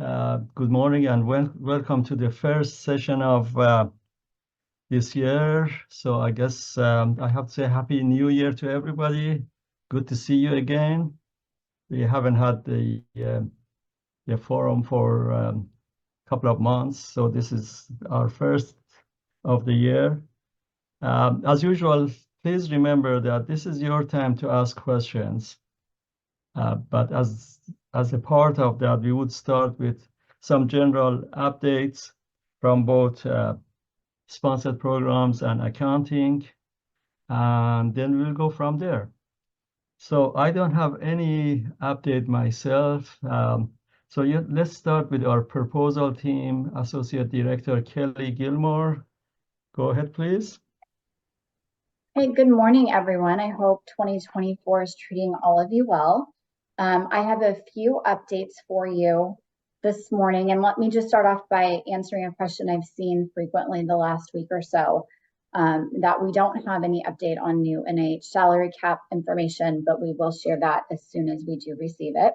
Good morning and welcome to the first session of this year. So I guess I have to say Happy New Year to everybody. Good to see you again. We haven't had the forum for a couple of months, so this is our first of the year. As usual, please remember that this is your time to ask questions. But as a part of that, we would start with some general updates from both sponsored programs and accounting, and then we'll go from there. So I don't have any update myself. Let's start with our proposal team, Associate Director Kelly Gilmore. Go ahead, please. Hey, good morning, everyone. I hope 2024 is treating all of you well. I have a few updates for you this morning, and let me just start off by answering a question I've seen frequently the last week or so, that we don't have any update on new NIH salary cap information, but we will share that as soon as we do receive it.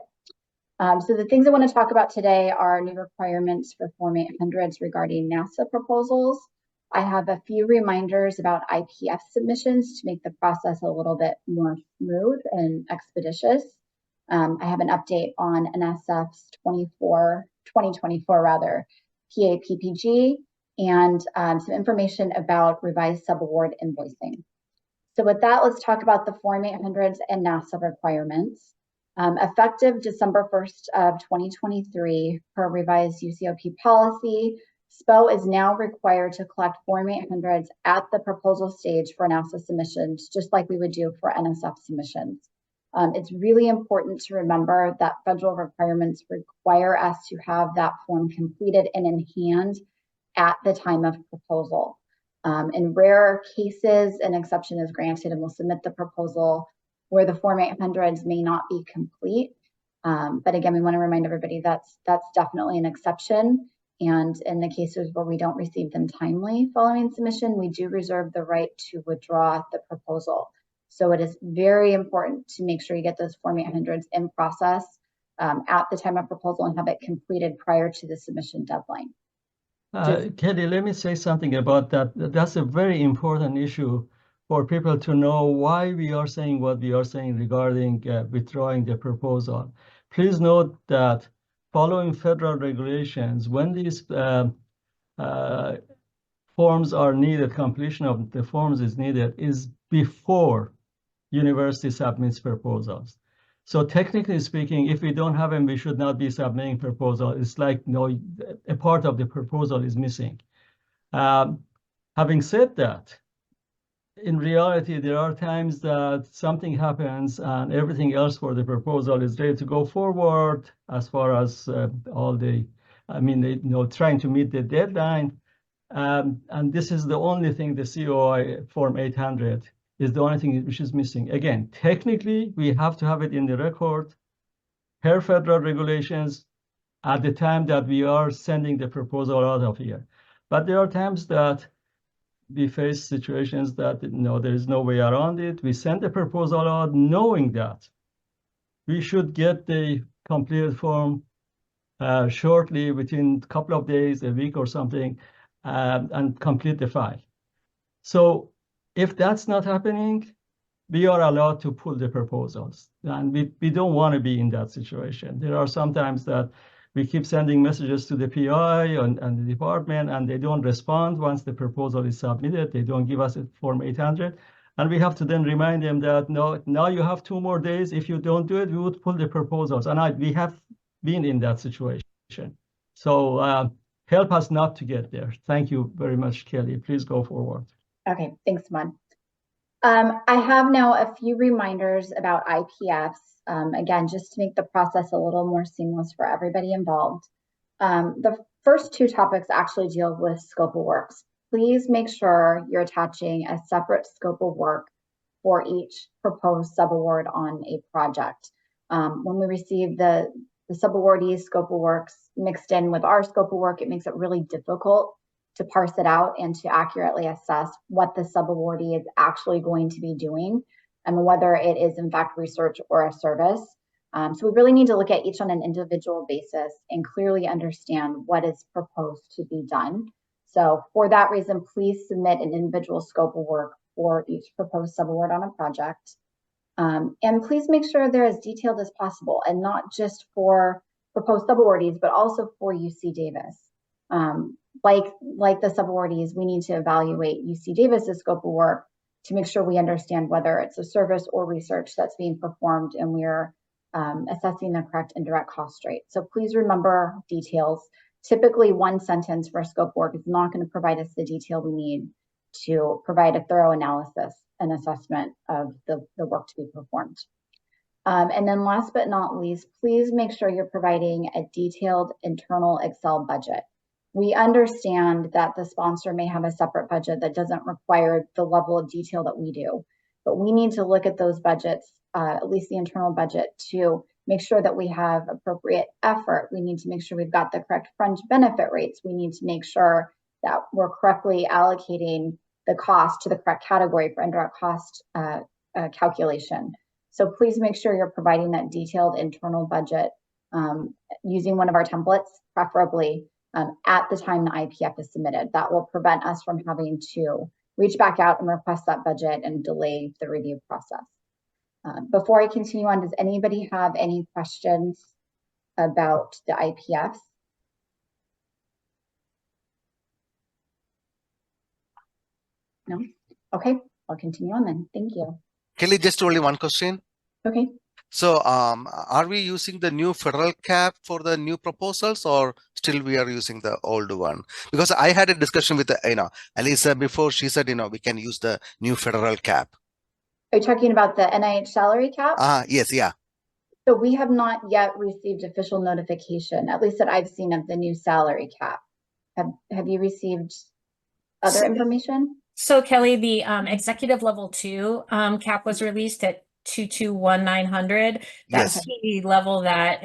So the things I want to talk about today are new requirements for Form 800s regarding NASA proposals. I have a few reminders about IPF submissions to make the process a little bit more smooth and expeditious. I have an update on NSF's 2024 PAPPG, and some information about revised subaward invoicing. So with that, let's talk about the Form 800s and NASA requirements. Effective December 1st of 2023, per revised UCOP policy, SPO is now required to collect Form 800s at the proposal stage for NASA submissions, just like we would do for NSF submissions. It's really important to remember that federal requirements require us to have that form completed and in hand at the time of proposal. In rare cases, an exception is granted and we'll submit the proposal where the Form 800s may not be complete. But again, we want to remind everybody that's definitely an exception. And in the cases where we don't receive them timely following submission, we do reserve the right to withdraw the proposal. So it is very important to make sure you get those Form 800s in process at the time of proposal and have it completed prior to the submission deadline. Kelly, let me say something about that. That's a very important issue for people to know why we are saying what we are saying regarding withdrawing the proposal. Please note that following federal regulations, when these forms are needed, completion of the forms is needed, is before university submits proposals. So technically speaking, if we don't have them, we should not be submitting proposal. It's like a part of the proposal is missing. Having said that, in reality, there are times that something happens and everything else for the proposal is ready to go forward as far as trying to meet the deadline. And this is the only thing, the COI Form 800 is the only thing which is missing. Again, technically, we have to have it in the record per federal regulations at the time that we are sending the proposal out of here. But there are times that we face situations that there is no way around it. We send the proposal out knowing that we should get the completed form shortly, within a couple of days, a week or something, and complete the file. So if that's not happening, we are allowed to pull the proposals. And we don't want to be in that situation. There are sometimes that we keep sending messages to the PI and the department, and they don't respond once the proposal is submitted. They don't give us a Form 800. And we have to then remind them that, no, now you have 2 more days. If you don't do it, we would pull the proposals. And we have been in that situation. So help us not to get there. Thank you very much, Kelly. Please go forward. Okay, thanks, Ahmad. I have now a few reminders about IPFs. Again, just to make the process a little more seamless for everybody involved. The first 2 topics actually deal with scope of works. Please make sure you're attaching a separate scope of work for each proposed subaward on a project. When we receive the subawardee's scope of works mixed in with our scope of work, it makes it really difficult to parse it out and to accurately assess what the subawardee is actually going to be doing and whether it is in fact research or a service. So we really need to look at each on an individual basis and clearly understand what is proposed to be done. So for that reason, please submit an individual scope of work for each proposed subaward on a project. And please make sure they're as detailed as possible, and not just for proposed subawardees, but also for UC Davis. Like the subawardees, we need to evaluate UC Davis's scope of work to make sure we understand whether it's a service or research that's being performed, and we're assessing the correct indirect cost rate. So please remember details. Typically, one sentence for a scope of work is not going to provide us the detail we need to provide a thorough analysis and assessment of the work to be performed. And then last but not least, please make sure you're providing a detailed internal Excel budget. We understand that the sponsor may have a separate budget that doesn't require the level of detail that we do, but we need to look at those budgets, at least the internal budget, to make sure that we have appropriate effort. We need to make sure we've got the correct fringe benefit rates. We need to make sure that we're correctly allocating the cost to the correct category for indirect cost calculation. So please make sure you're providing that detailed internal budget using one of our templates, preferably at the time the IPF is submitted. That will prevent us from having to reach back out and request that budget and delay the review process. Before I continue on, does anybody have any questions about the IPFs? No? Okay, I'll continue on then. Thank you. Kelly, just only one question. Okay. So are we using the new federal cap for the new proposals, or still we are using the old one? Because I had a discussion with Alisa before. She said, we can use the new federal cap. Are you talking about the NIH salary cap? Yes, yeah. So we have not yet received official notification, at least that I've seen, of the new salary cap. Have you received other information? So Kelly, the executive level 2 cap was released at 221,900. That's Yes. the level that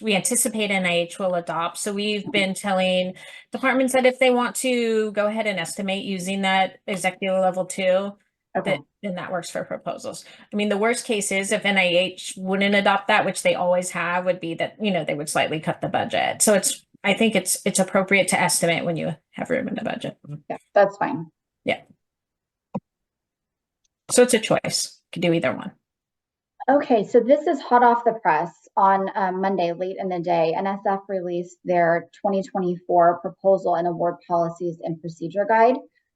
we anticipate NIH will adopt. So we've been telling departments that if they want to go ahead and estimate using that executive level 2, Okay. then that works for proposals. I mean, the worst case is if NIH wouldn't adopt that, which they always have, would be that, they would slightly cut the budget. So I think it's appropriate to estimate when you have room in the budget. Yeah, that's fine. Yeah. So it's a choice. You can do either one. Okay, so this is hot off the press. On Monday, late in the day, NSF released their 2024 proposal and award policies and procedure guide.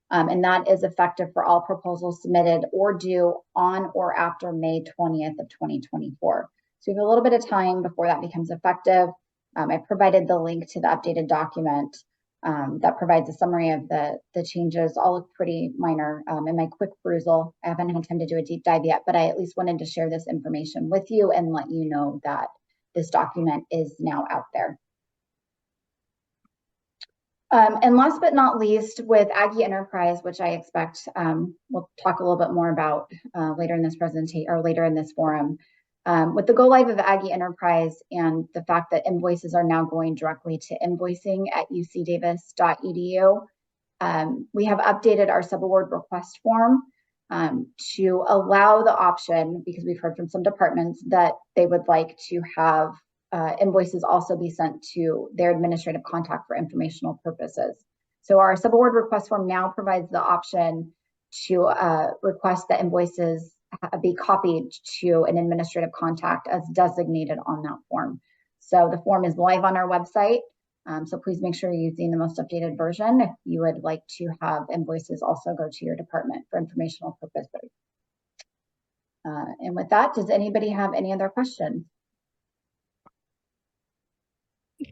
And that is effective for all proposals submitted or due on or after May 20th of 2024. So we have a little bit of time before that becomes effective. I provided the link to the updated document that provides a summary of the changes. All look pretty minor in my quick perusal. I haven't had time to do a deep dive yet, but I at least wanted to share this information with you and let you know that this document is now out there. And last but not least, with Aggie Enterprise, which I expect we'll talk a little bit more about later in this presentation or later in this forum, with the go live of Aggie Enterprise and the fact that invoices are now going directly to invoicing at ucdavis.edu, we have updated our subaward request form to allow the option, because we've heard from some departments that they would like to have invoices also be sent to their administrative contact for informational purposes. So our subaward request form now provides the option to request that invoices be copied to an administrative contact as designated on that form. So the form is live on our website. So please make sure you're using the most updated version if you would like to have invoices also go to your department for informational purposes. And with that, does anybody have any other questions?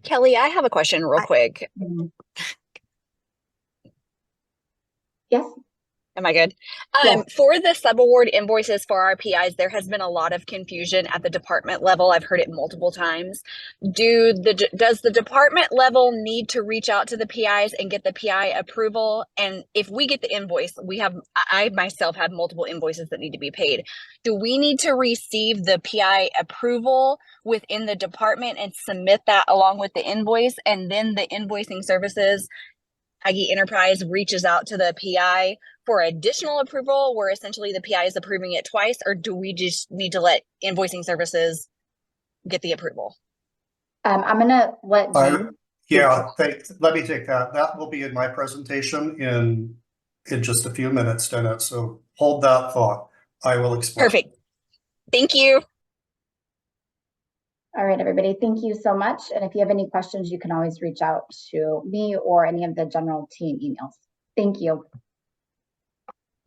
Kelly, I have a question real quick. Yes. Am I good? Yes. For the subaward invoices for our PIs, there has been a lot of confusion at the department level. I've heard it multiple times. Does the department level need to reach out to the PIs and get the PI approval? And if we get the invoice, I myself have multiple invoices that need to be paid. Do we need to receive the PI approval within the department and submit that along with the invoice? And then the invoicing services, Aggie Enterprise, reaches out to the PI for additional approval, where essentially the PI is approving it twice? Or do we just need to let invoicing services get the approval. I'm gonna let James. Let me take that. That will be in my presentation in just a few minutes, Dana. So hold that thought. I will explain. Perfect. Thank you. All right, everybody, thank you so much. And if you have any questions, you can always reach out to me or any of the general team emails. Thank you.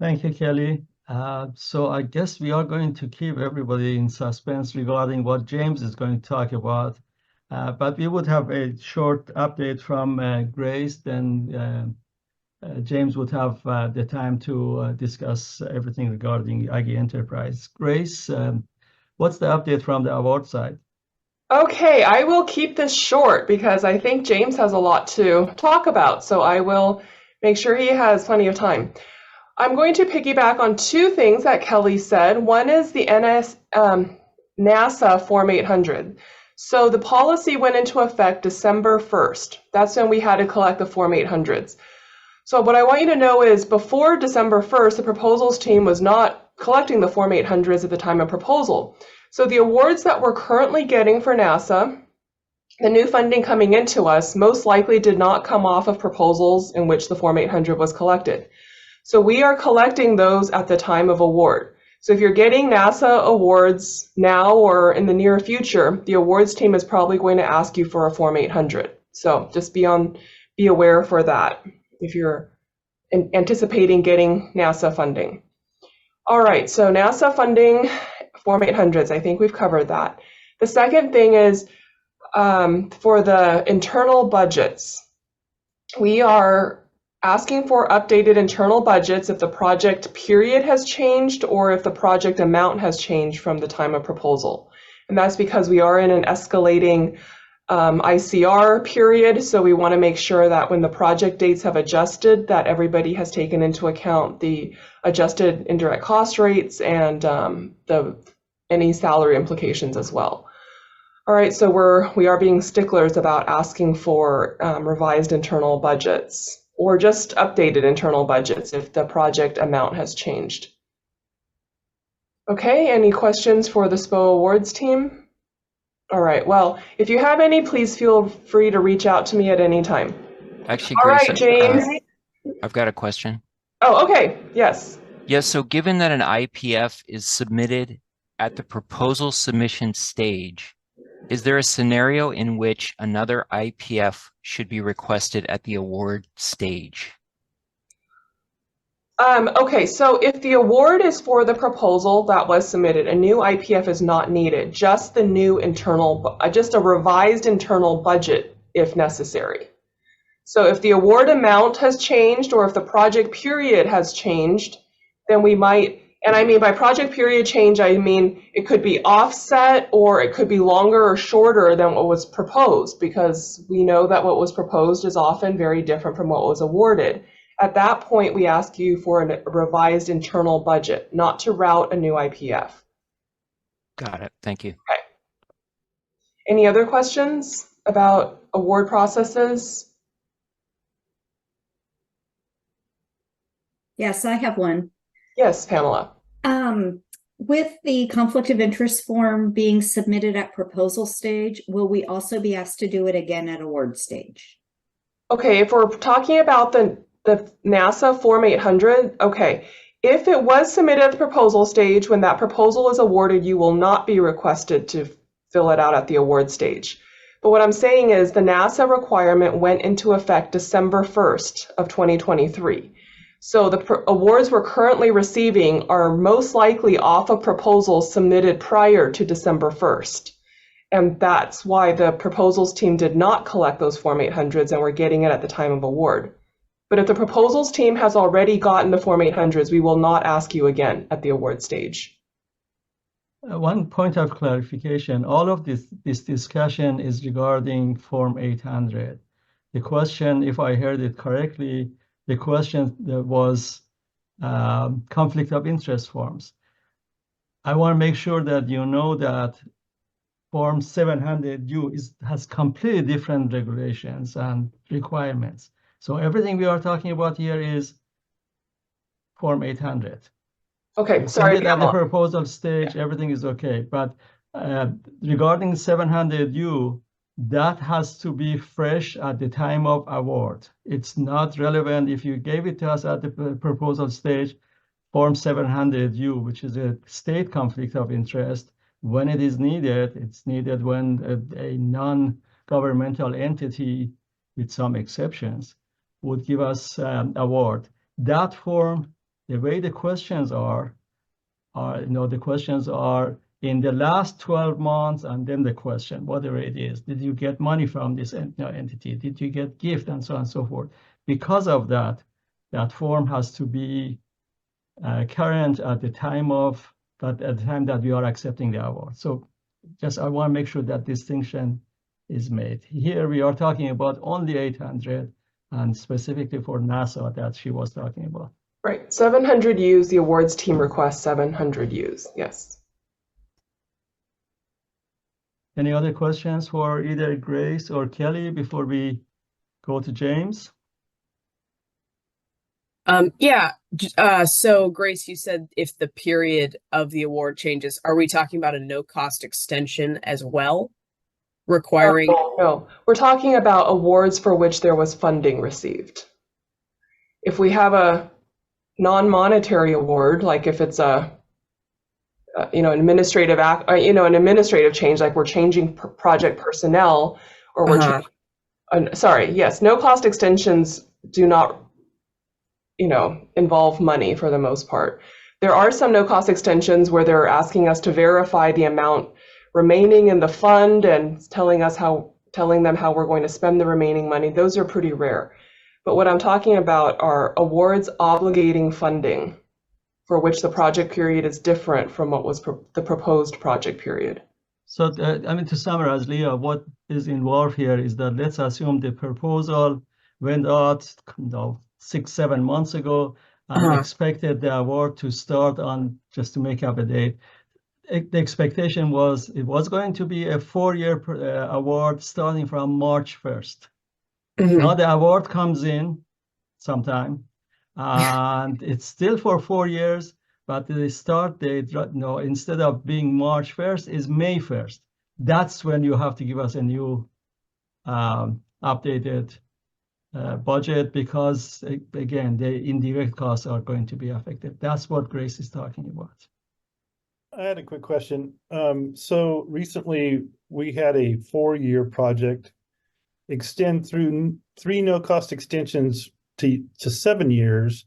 Thank you, Kelly. So I guess we are going to keep everybody in suspense regarding what James is going to talk about. But we would have a short update from Grace, then James would have the time to discuss everything regarding IG Enterprise. Grace, what's the update from the award side? Okay, I will keep this short because I think James has a lot to talk about, so I will make sure he has plenty of time. I'm going to piggyback on two things that Kelly said. One is the NASA Form 800. So the policy went into effect December 1st. That's when we had to collect the Form 800s. So what I want you to know is before December 1st, the proposals team was not collecting the Form 800s at the time of proposal. So the awards that we're currently getting for NASA, the new funding coming into us, most likely did not come off of proposals in which the Form 800 was collected. So we are collecting those at the time of award. So if you're getting NASA awards now or in the near future, the awards team is probably going to ask you for a Form 800. So just be aware for that if you're anticipating getting NASA funding. All right, so NASA funding, Form 800s, I think we've covered that. The second thing is for the internal budgets. We are asking for updated internal budgets if the project period has changed or if the project amount has changed from the time of proposal. And that's because we are in an escalating ICR period, so we want to make sure that when the project dates have adjusted, that everybody has taken into account the adjusted indirect cost rates and any salary implications as well. All right, so we are being sticklers about asking for revised internal budgets or just updated internal budgets if the project amount has changed. Okay, any questions for the SPO Awards team? All right, well, if you have any, please feel free to reach out to me at any time. Actually, all Grace, right, James. I've got a question. Oh, okay, yes. Yes, so given that an IPF is submitted at the proposal submission stage, is there a scenario in which another IPF should be requested at the award stage? Okay, so if the award is for the proposal that was submitted, a new IPF is not needed, just the new just a revised internal budget if necessary. So if the award amount has changed or if the project period has changed, then we might, and I mean by project period change, I mean it could be offset or it could be longer or shorter than what was proposed, because we know that what was proposed is often very different from what was awarded. At that point, we ask you for a revised internal budget, not to route a new IPF. Got it. Thank you. Okay. Any other questions about award processes? Yes, I have one. Yes, Pamela. With the conflict of interest form being submitted at proposal stage, will we also be asked to do it again at award stage? Okay, if we're talking about the NASA Form 800, okay. If it was submitted at the proposal stage, when that proposal is awarded, you will not be requested to fill it out at the award stage. But what I'm saying is the NASA requirement went into effect December 1st of 2023. So the awards we're currently receiving are most likely off of proposals submitted prior to December 1st. And that's why the proposals team did not collect those Form 800s and we're getting it at the time of award. But if the proposals team has already gotten the Form 800s, we will not ask you again at the award stage. One point of clarification, all of this discussion is regarding Form 800. The question, if I heard it correctly, the question was conflict of interest forms. I want to make sure that you know that Form 700U has completely different regulations and requirements. So everything we are talking about here is Form 800. Okay, sorry, at the proposal stage, everything is okay. But regarding 700U, that has to be fresh at the time of award. It's not relevant if you gave it to us at the proposal stage, Form 700U, which is a state conflict of interest. When it is needed, it's needed when a non-governmental entity, with some exceptions, would give us award. That form, the way the questions are, the questions are in the last 12 months, and then the question, whatever it is, did you get money from this entity? Did you get gift, and so on and so forth? Because of that, that form has to be current at the time that we are accepting the award. So just I want to make sure that distinction is made. Here we are talking about only 800, and specifically for NASA that she was talking about. Right, 700 U's, the awards team requests 700 U's, yes. Any other questions for either Grace or Kelly before we go to James? So Grace, you said if the period of the award changes, are we talking about a no-cost extension as well? Requiring? No, we're talking about awards for which there was funding received. If we have a non-monetary award, like if it's an administrative act, an administrative change, like we're changing project personnel, or we're no cost extensions do not involve money for the most part. There are some no cost extensions where they're asking us to verify the amount remaining in the fund and telling them how we're going to spend the remaining money. Those are pretty rare. But what I'm talking about are awards obligating funding for which the project period is different from what was the proposed project period. So, to summarize, Leah, what is involved here is that let's assume the proposal went out 6-7 months ago and expected the award to start on, just to make up a date. The expectation was it was going to be a 4-year award starting from March 1st. Now the award comes in sometime, and it's still for 4 years, but the start date, instead of being March 1st, is May 1st. That's when you have to give us a new updated budget, because, again, the indirect costs are going to be affected. That's what Grace is talking about. I had a quick question. So recently we had a 4-year project extend through 3 no-cost extensions to 7 years,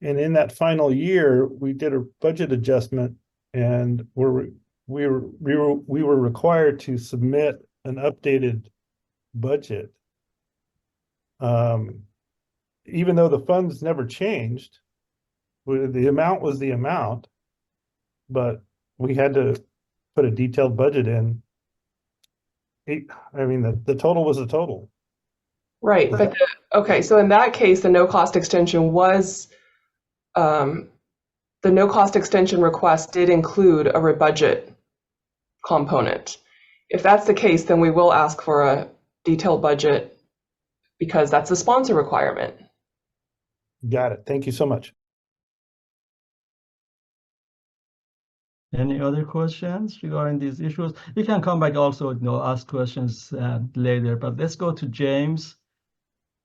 and in that final year we did a budget adjustment, and we were required to submit an updated budget, even though the funds never changed. The amount was the amount, but we had to put a detailed budget in. The total was the total. Right, but so in that case, the no-cost extension was, the no-cost extension request did include a rebudget component. If that's the case, then we will ask for a detailed budget, because that's a sponsor requirement. Got it. Thank you so much. Any other questions regarding these issues? You can come back also, ask questions later, but let's go to James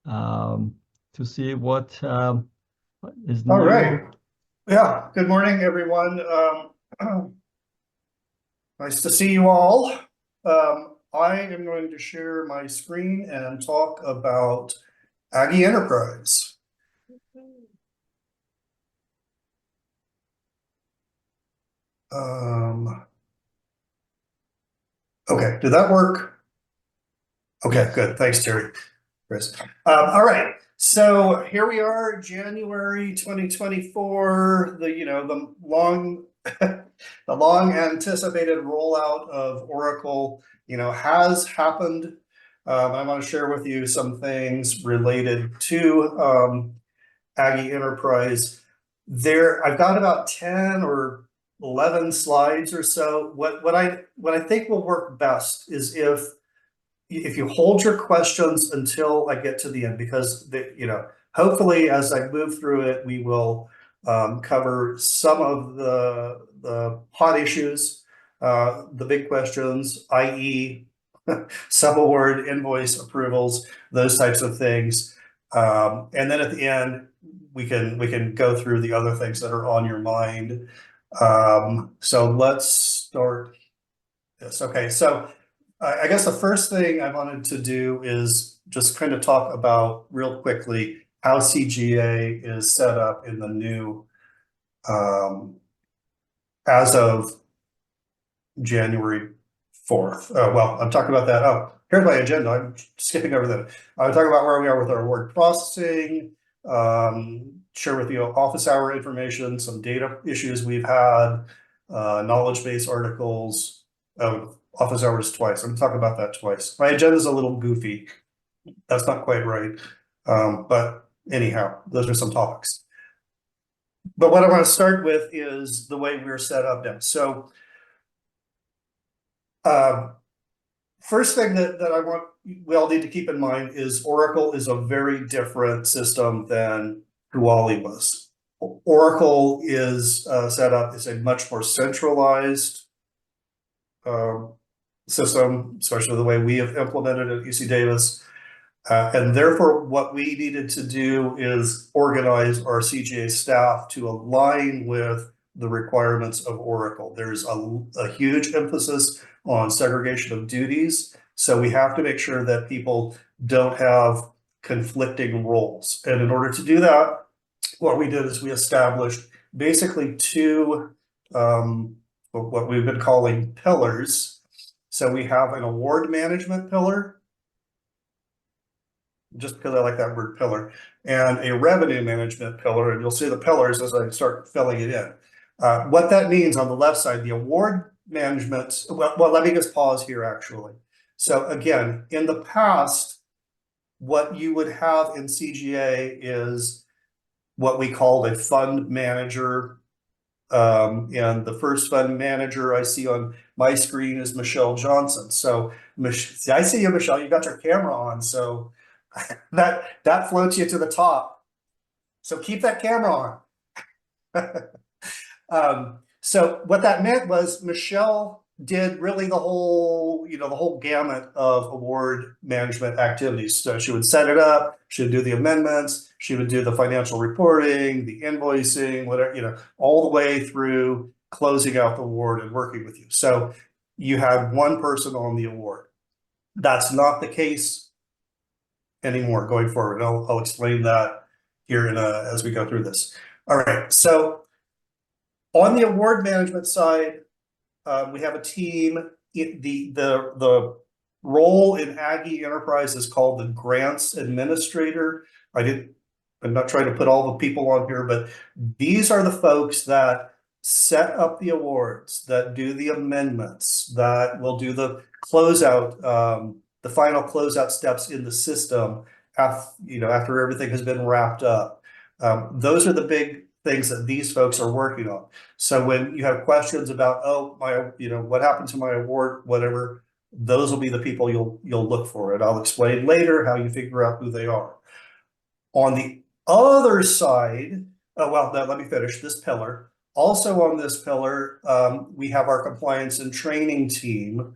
to see what is new. All right. Yeah. Good morning, everyone. Nice to see you all. I am going to share my screen and talk about Aggie Enterprise. Okay, did that work? Okay, good. Thanks, Terry. Chris. All right. So here we are, January 2024. The long, the long anticipated rollout of Oracle, has happened. I want to share with you some things related to Aggie Enterprise. I've got about 10 or 11 slides or so. What I think will work best is if you hold your questions until I get to the end, because hopefully as I move through it, we will cover some of the hot issues the big questions, i.e. subaward invoice approvals, those types of things. And then at the end, we can go through the other things that are on your mind. So let's start this. Okay, so I guess the first thing I wanted to do is just kind of talk about real quickly how CGA is set up in the new, as of January 4th. Well, I'm talking about that. Oh, here's my agenda. I'm skipping over that. I'm talking about where we are with our award processing, share with you office hour information, some data issues we've had, knowledge base articles, office hours twice. I'm talking about that twice. My agenda is a little goofy. That's not quite right. But anyhow, those are some topics. But what I want to start with is the way we're set up now. So first thing that we all need to keep in mind is Oracle is a very different system than Huali was. Oracle is set up as a much more centralized system, especially the way we have implemented it at UC Davis. And therefore, what we needed to do is organize our CGA staff to align with the requirements of Oracle. There's a huge emphasis on segregation of duties. So we have to make sure that people don't have conflicting roles. And in order to do that, what we did is we established basically two, what we've been calling pillars. So we have an award management pillar, just because I like that word pillar, and a revenue management pillar. And you'll see the pillars as I start filling it in. What that means on the left side, the award management, well, let me just pause here actually. So again, in the past, what you would have in CGA is what we called a fund manager. And the first fund manager I see on my screen is Michelle Johnson. So I see you, Michelle, you got your camera on. So that floats you to the top. So keep that camera on. So what that meant was Michelle did really the whole gamut of award management activities. So she would set it up, she would do the amendments, she would do the financial reporting, the invoicing, whatever, all the way through closing out the award and working with you. So you had one person on the award. That's not the case anymore going forward. I'll explain that here as we go through this. All right, so on the award management side, we have a team. The role in Aggie Enterprise is called the grants administrator. I'm not trying to put all the people on here, but these are the folks that set up the awards, that do the amendments, that will do the closeout, the final closeout steps in the system after everything has been wrapped up. Those are the big things that these folks are working on. So when you have questions about, what happened to my award, whatever, those will be the people you'll look for. And I'll explain later how you figure out who they are. On the other side, let me finish this pillar. Also on this pillar, we have our compliance and training team.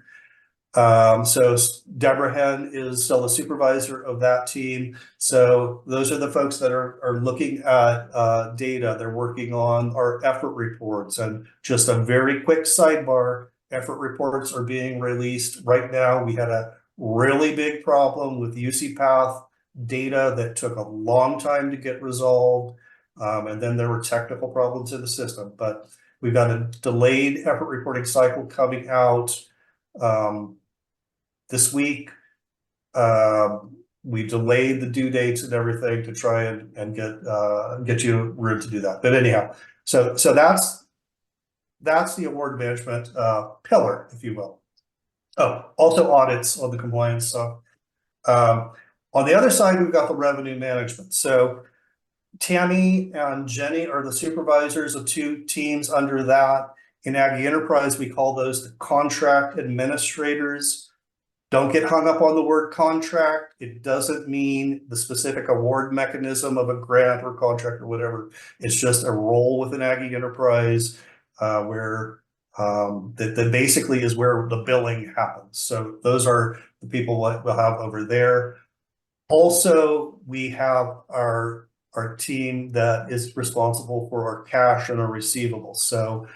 So Deborah Henn is still the supervisor of that team. So those are the folks that are looking at data. They're working on our effort reports. And just a very quick sidebar, effort reports are being released right now. We had a really big problem with UC Path data that took a long time to get resolved. And then there were technical problems in the system, but we've got a delayed effort reporting cycle coming out this week. We delayed the due dates and everything to try and get you room to do that. But anyhow, so that's the award management pillar, if you will. Oh, also audits on the compliance stuff. On the other side, we've got the revenue management. So Tammy and Jenny are the supervisors of two teams under that. In Aggie Enterprise, we call those the contract administrators. Don't get hung up on the word contract. It doesn't mean the specific award mechanism of a grant or contract or whatever. It's just a role within Aggie Enterprise where That basically is where the billing happens. So those are the people we'll have over there. Also, we have our team that is responsible for our cash and our receivables. So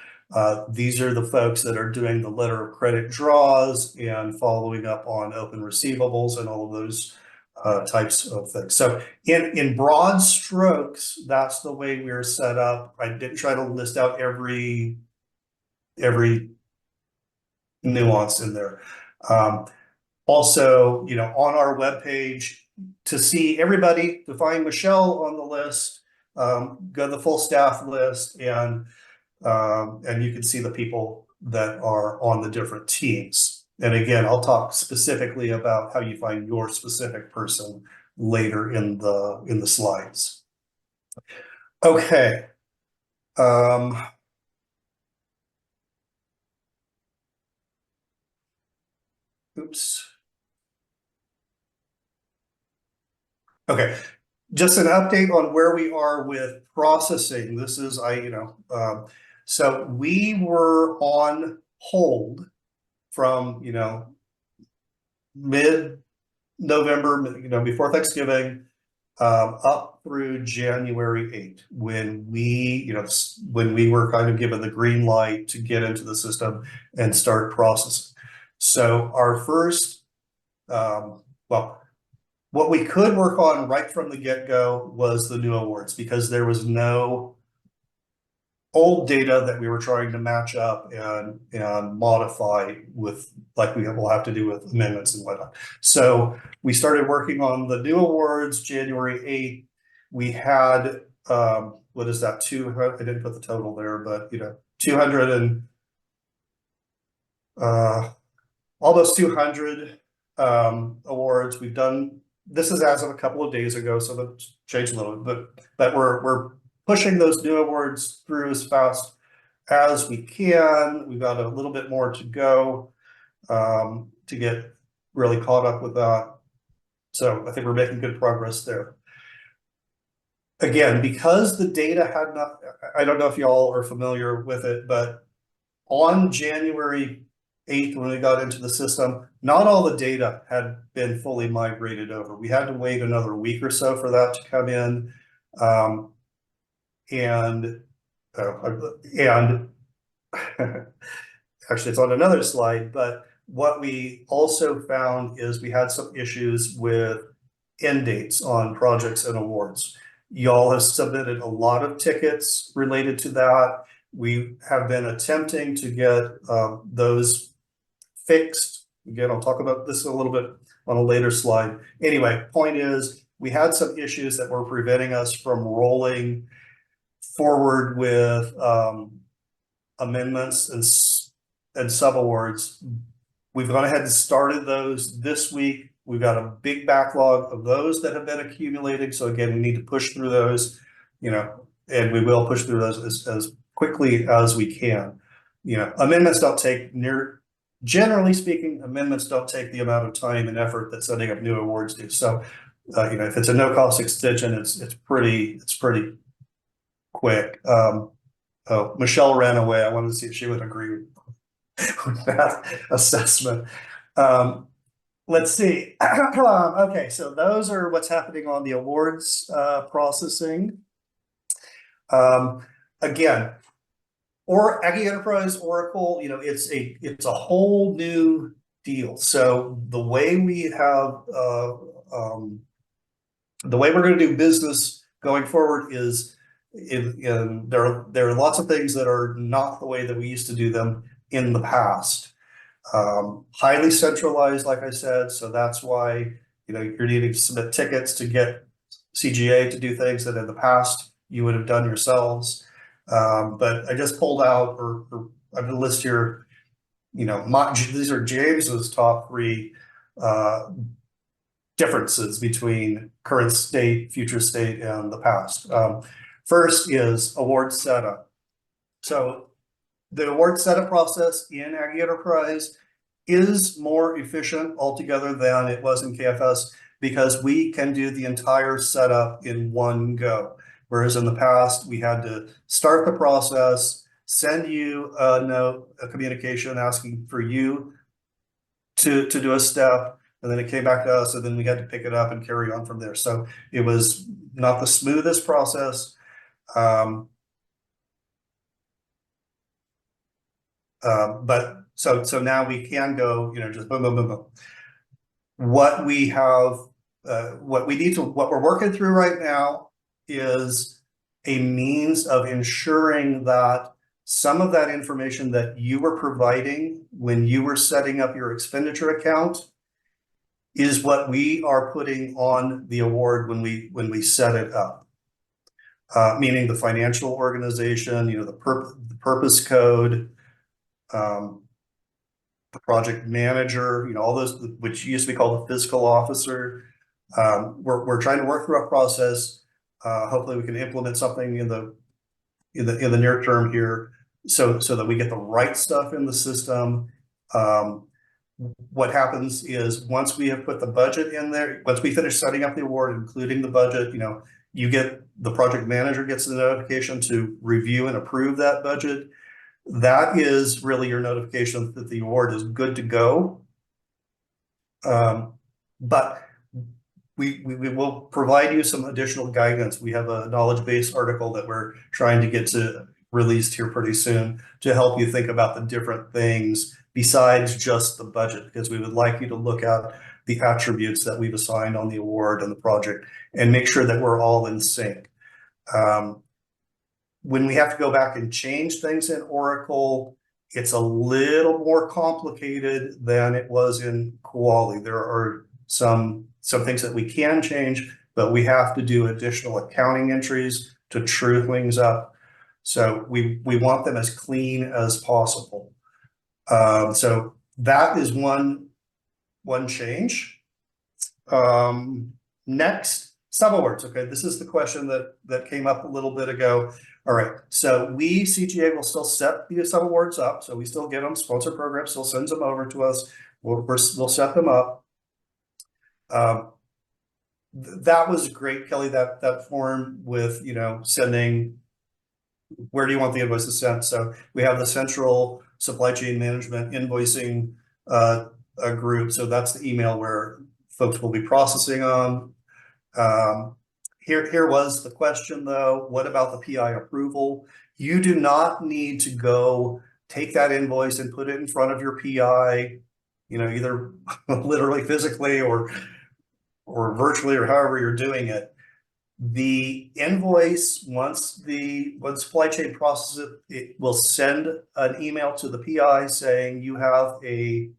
these are the folks that are doing the letter of credit draws and following up on open receivables and all of those types of things. So in broad strokes, that's the way we're set up. I didn't try to list out every nuance in there. Also, you know, on our webpage, to see everybody, to find Michelle on the list, go to the full staff list, and you can see the people that are on the different teams. And again, I'll talk specifically about how you find your specific person later in the slides. Okay. Oops. Okay, just an update on where we are with processing. This is, so we were on hold from, mid-November, before Thanksgiving, up through January 8th, when we were kind of given the green light to get into the system and start processing. So our first, what we could work on right from the get-go was the new awards, because there was no old data that we were trying to match up and modify with, like we will have to do with amendments and whatnot. So we started working on the new awards January 8th. We had, what is that, I didn't put the total there, but 200 and almost 200 awards. We've done, this is as of a couple of days ago, so that's changed a little bit, but we're pushing those new awards through as fast as we can. We've got a little bit more to go to get really caught up with that. So I think we're making good progress there. Again, because the data had not, I don't know if y'all are familiar with it, but on January 8th, when we got into the system, not all the data had been fully migrated over. We had to wait another week or so for that to come in. And actually it's on another slide, but what we also found is we had some issues with end dates on projects and awards. Y'all have submitted a lot of tickets related to that. We have been attempting to get those fixed. Again, I'll talk about this a little bit on a later slide. Anyway, point is, we had some issues that were preventing us from rolling forward with amendments and subawards. We've gone ahead and started those this week. We've got a big backlog of those that have been accumulating. So again, we need to push through those, and we will push through those as quickly as we can. Amendments don't take generally speaking, amendments don't take the amount of time and effort that setting up new awards do. So, if it's a no-cost extension, it's pretty quick. Oh, Michelle ran away. I wanted to see if she would agree with that assessment. Let's see. Okay, so those are what's happening on the awards processing. Again, or Aggie Enterprise Oracle, it's a whole new deal. So the way we have the way we're going to do business going forward is there are lots of things that are not the way that we used to do them in the past. Highly centralized, like I said, so that's why you're needing to submit tickets to get CGA to do things that in the past you would have done yourselves. But I just pulled out, or I'm going to list here, these are James's top 3 differences between current state, future state, and the past. First is award setup. So the award setup process in Aggie Enterprise is more efficient altogether than it was in KFS, because we can do the entire setup in one go. Whereas in the past, we had to start the process, send you a note, a communication asking for you to do a step, and then it came back to us, and then we had to pick it up and carry on from there. So it was not the smoothest process. But so now we can go, just boom, boom, boom, boom. What we have, what we're working through right now is a means of ensuring that some of that information that you were providing when you were setting up your expenditure account is what we are putting on the award when we set it up. Meaning the financial organization, the purpose code, the project manager, all those, which used to be called the fiscal officer. We're trying to work through a process. Hopefully we can implement something in the near term here, so that we get the right stuff in the system. What happens is once we have put the budget in there, once we finish setting up the award, including the budget, the project manager gets the notification to review and approve that budget. That is really your notification that the award is good to go. But we will provide you some additional guidance. We have a knowledge base article that we're trying to get released here pretty soon to help you think about the different things besides just the budget, because we would like you to look at the attributes that we've assigned on the award and the project and make sure that we're all in sync. When we have to go back and change things in Oracle, it's a little more complicated than it was in Kuali. There are some things that we can change, but we have to do additional accounting entries to true things up. So we want them as clean as possible. So that is one change. Next, subawards. Okay, this is the question that came up a little bit ago. All right, so we, CGA, will still set the subawards up. So we still get them, sponsor program still sends them over to us. We'll set them up. That was great, Kelly, that form with, sending, where do you want the invoices sent? So we have the central supply chain management invoicing group. So that's the email where folks will be processing on. Here was the question though, what about the PI approval? You do not need to go take that invoice and put it in front of your PI, either literally physically or virtually, or however you're doing it. The invoice, once supply chain processes it, it will send an email to the PI saying you have an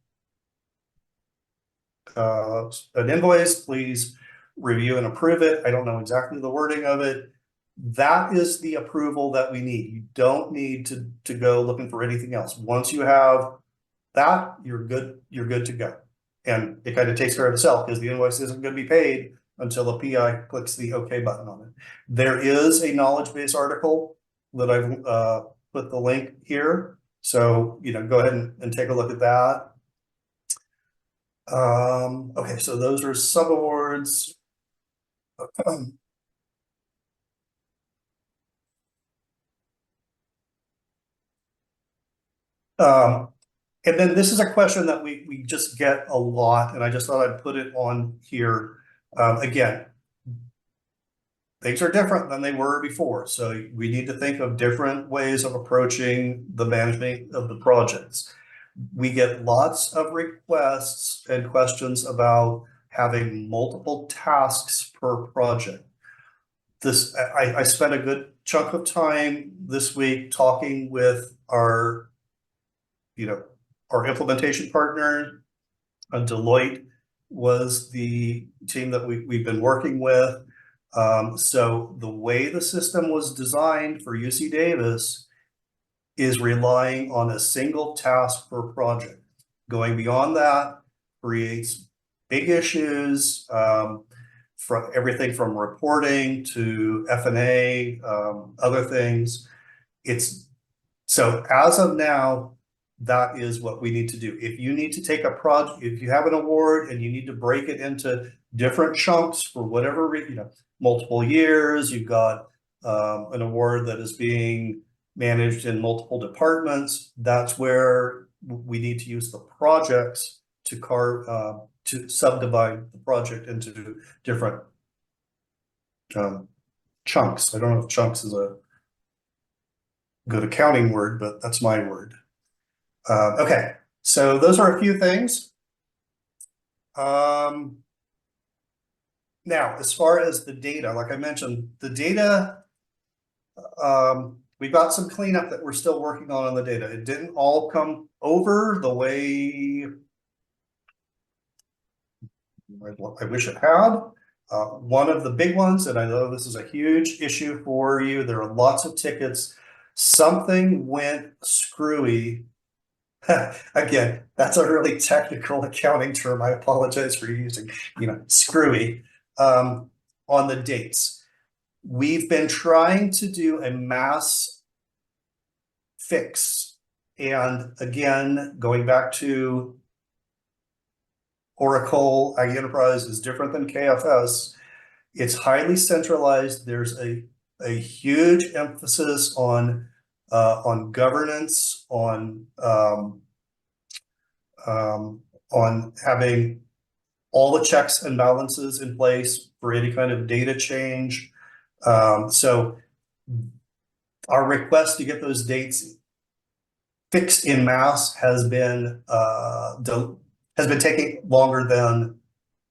invoice, please review and approve it. I don't know exactly the wording of it. That is the approval that we need. You don't need to go looking for anything else. Once you have that, you're good to go. And it kind of takes care of itself because the invoice isn't going to be paid until the PI clicks the OK button on it. There is a knowledge base article that I've put the link here. So, go ahead and take a look at that. Okay, so those are subawards. And then this is a question that we just get a lot, and I just thought I'd put it on here. Again, things are different than they were before, so we need to think of different ways of approaching the management of the projects. We get lots of requests and questions about having multiple tasks per project. I spent a good chunk of time this week talking with our implementation partner. Deloitte was the team that we've been working with. So the way the system was designed for UC Davis is relying on a single task per project. Going beyond that creates big issues, from everything from reporting to F&A, other things. So as of now, that is what we need to do. If you need to take a project, if you have an award and you need to break it into different chunks for whatever, multiple years, you've got an award that is being managed in multiple departments. That's where we need to use the projects to to subdivide the project into different chunks. I don't know if chunks is a good accounting word, but that's my word. Okay, so those are a few things. Now, as far as the data, like I mentioned, the data, we've got some cleanup that we're still working on the data. It didn't all come over the way I wish it had. One of the big ones, and I know this is a huge issue for you, there are lots of tickets. Something went screwy. Again, that's a really technical accounting term. I apologize for using, screwy, on the dates. We've been trying to do a mass fix. And again, going back to Oracle, IG Enterprise is different than KFS. It's highly centralized. There's a huge emphasis on governance, on having all the checks and balances in place for any kind of data change. So our request to get those dates fixed in mass has been taking longer than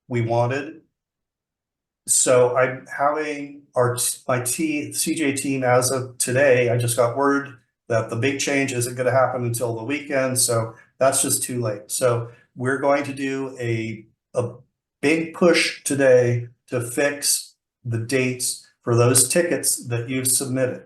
we wanted. So I'm having my CJ team as of today. I just got word that the big change isn't going to happen until the weekend, so that's just too late. So we're going to do a big push today to fix the dates for those tickets that you've submitted.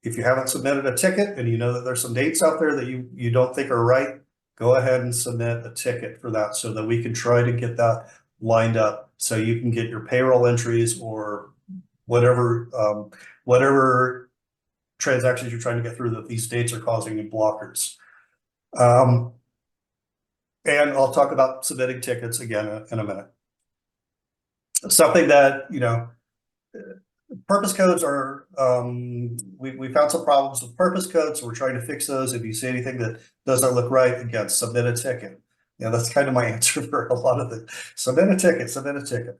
If you haven't submitted a ticket and you know that there's some dates out there that you don't think are right, go ahead and submit a ticket for that so that we can try to get that lined up so you can get your payroll entries or whatever transactions you're trying to get through that these dates are causing you blockers. And I'll talk about submitting tickets again in a minute. Something that, purpose codes are, we found some problems with purpose codes, so we're trying to fix those. If you see anything that doesn't look right, again, submit a ticket. That's kind of my answer for a lot of it. Submit a ticket, submit a ticket.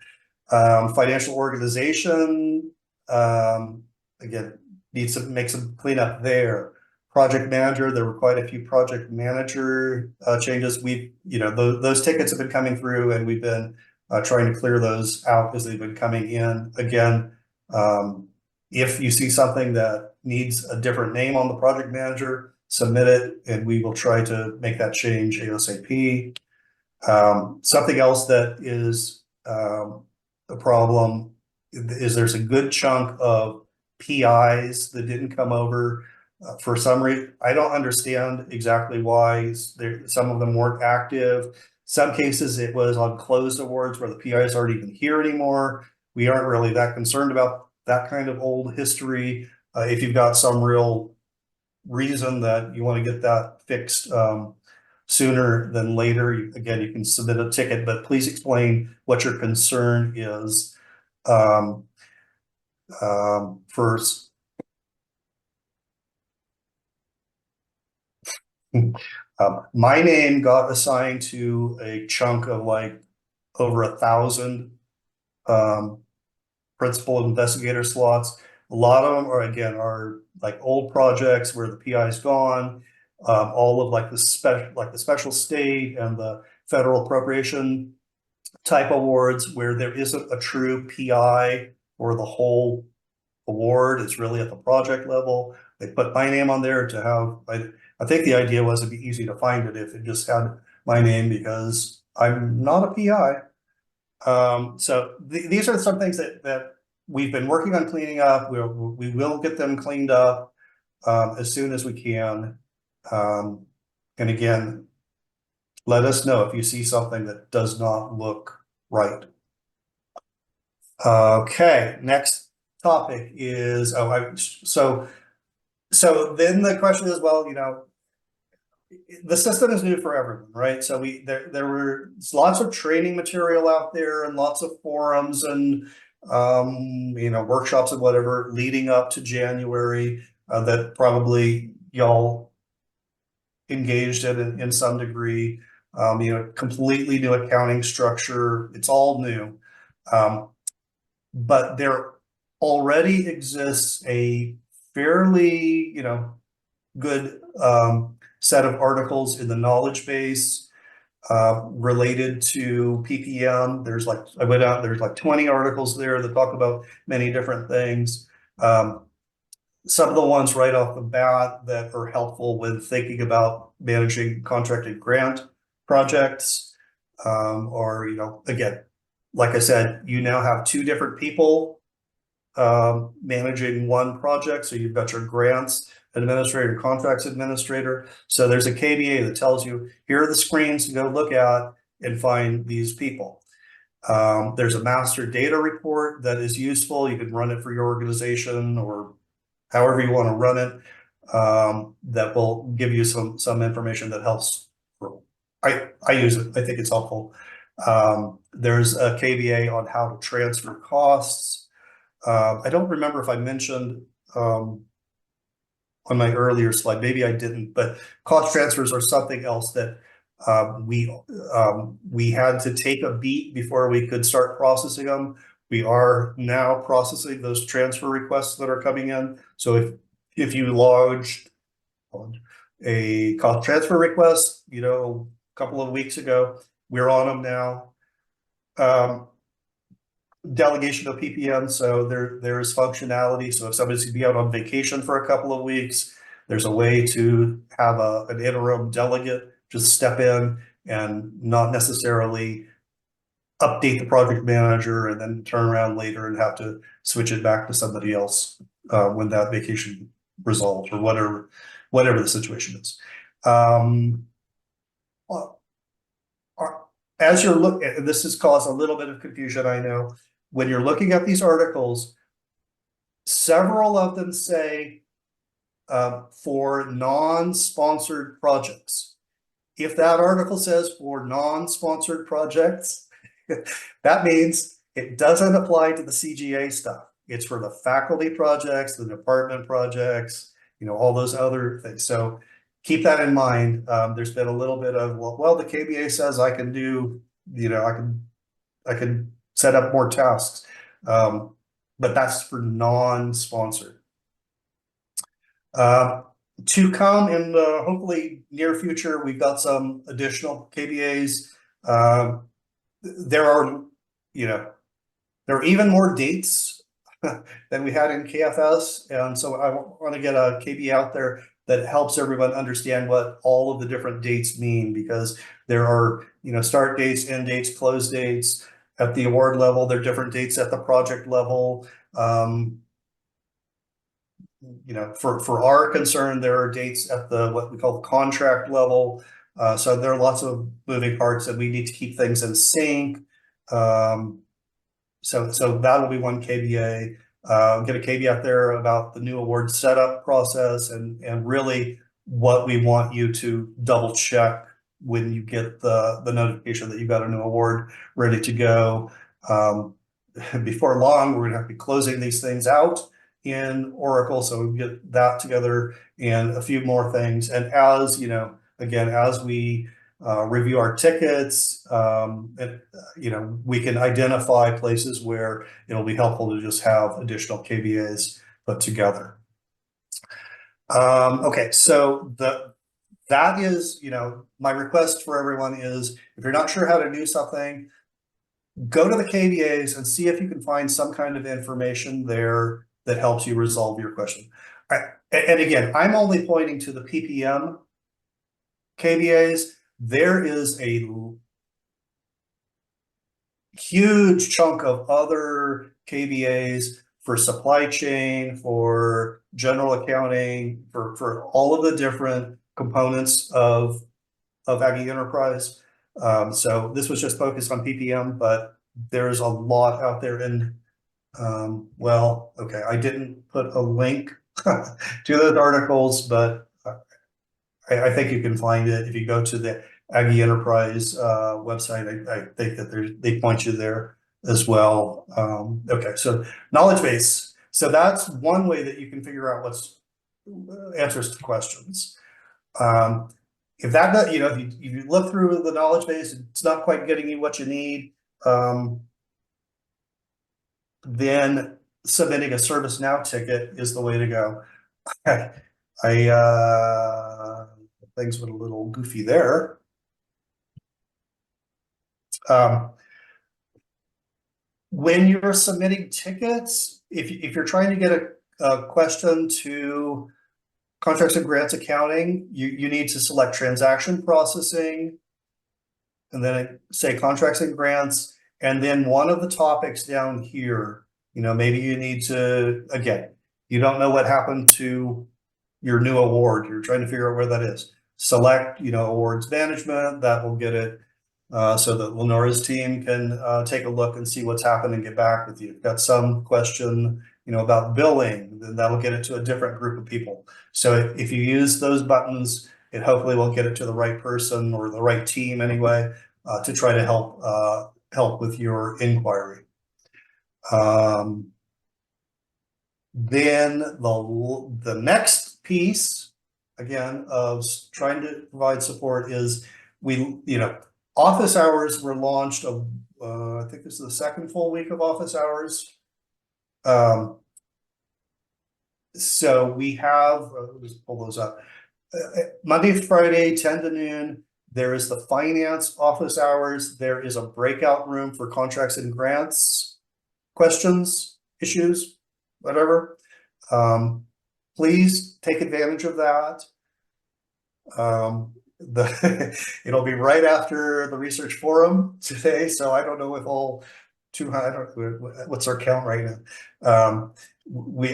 Financial organization, again, needs to make some cleanup there. Project manager, there were quite a few project manager changes. Those tickets have been coming through and we've been trying to clear those out as they've been coming in. Again, if you see something that needs a different name on the project manager, submit it and we will try to make that change ASAP. Something else that is a problem is there's a good chunk of PIs that didn't come over for some reason. I don't understand exactly why some of them weren't active. Some cases it was on closed awards where the PIs aren't even here anymore. We aren't really that concerned about that kind of old history. If you've got some real reason that you want to get that fixed sooner than later, again, you can submit a ticket, but please explain what your concern is first. My name got assigned to a chunk of like over 1,000 principal investigator slots. A lot of them are like old projects where the PI's gone. All of like the special state and the federal appropriation type awards where there isn't a true PI for the whole award. It's really at the project level. They put my name on there to have, I think the idea was it'd be easy to find it if it just had my name because I'm not a PI. So these are some things that we've been working on cleaning up. We will get them cleaned up as soon as we can. And again, let us know if you see something that does not look right. Okay, next topic is, so then the question is, well, the system is new for everyone, right? So there were lots of training material out there and lots of forums and workshops and whatever leading up to January that probably y'all engaged in some degree. Completely new accounting structure. It's all new. But there already exists a fairly, good set of articles in the knowledge base related to PPM. There's like 20 articles there that talk about many different things. Some of the ones right off the bat that are helpful when thinking about managing contracted grant projects, or, again, like I said, you now have two different people managing one project. So you've got your grants administrator, contracts administrator. So there's a KBA that tells you, here are the screens to go look at and find these people. There's a master data report that is useful. You can run it for your organization or however you want to run it. That will give you some information that helps. I use it. I think it's helpful. There's a KBA on how to transfer costs. I don't remember if I mentioned on my earlier slide, maybe I didn't, but cost transfers are something else that we had to take a beat before we could start processing them. We are now processing those transfer requests that are coming in. So if you lodged a cost transfer request, a couple of weeks ago, we're on them now. Delegation of PPM, so there is functionality. So if somebody's gonna be out on vacation for a couple of weeks, there's a way to have an interim delegate just step in and not necessarily update the project manager and then turn around later and have to switch it back to somebody else when that vacation resolves or whatever the situation is. As you're looking, this has caused a little bit of confusion, I know. When you're looking at these articles, several of them say for non-sponsored projects. If that article says for non-sponsored projects, that means it doesn't apply to the CGA stuff. It's for the faculty projects, the department projects, all those other things. So keep that in mind. There's been a little bit of, well, the KBA says I can do, I can set up more tasks, but that's for non-sponsored. To come in the hopefully near future, we've got some additional KBAs. There are even more dates than we had in KFS, and so I want to get a KBA out there that helps everyone understand what all of the different dates mean, because there are start dates, end dates, close dates. At the award level, there are different dates at the project level. For our concern, there are dates at what we call the contract level. So there are lots of moving parts and we need to keep things in sync. So that'll be one KBA. Get a KBA out there about the new award setup process and really what we want you to double check when you get the notification that you've got a new award ready to go. Before long, we're going to have to be closing these things out in Oracle, so we get that together and a few more things. And as again, as we review our tickets, we can identify places where it'll be helpful to just have additional KBAs put together. Okay, so that is, my request for everyone is, if you're not sure how to do something, go to the KBAs and see if you can find some kind of information there that helps you resolve your question. And again, I'm only pointing to the PPM KBAs. There is a huge chunk of other KBAs for supply chain, for general accounting, for all of the different components of Aggie Enterprise. So this was just focused on PPM, but there's a lot out there. And well, okay, I didn't put a link to those articles, but I think you can find it if you go to the Aggie Enterprise website. I think that they point you there. as well. Okay, so knowledge base. So that's one way that you can figure out what's answers to questions. If that, you know, if you look through the knowledge base, it's not quite getting you what you need, then submitting a ServiceNow ticket is the way to go. Things went a little goofy there. When you're submitting tickets, if you're trying to get a question to contracts and grants accounting, you need to select transaction processing, and then say contracts and grants, and then one of the topics down here, you know, maybe you need to, again, you don't know what happened to your new award. You're trying to figure out where that is. Select, you know, awards management, that will get it so that Lenora's team can take a look and see what's happened and get back with you. If you've got some question, you know, about billing, then that'll get it to a different group of people. So if you use those buttons, it hopefully will get it to the right person or the right team anyway, to try to help with your inquiry. Then the next piece, again, of trying to provide support is office hours were launched I think this is the second full week of office hours. So we have, let's pull those up. Monday to Friday, 10 to noon. There is the finance office hours. There is a breakout room for contracts and grants, questions, issues, whatever. Please take advantage of that. It'll be right after the research forum today, so I don't know if all 200, what's our count right now?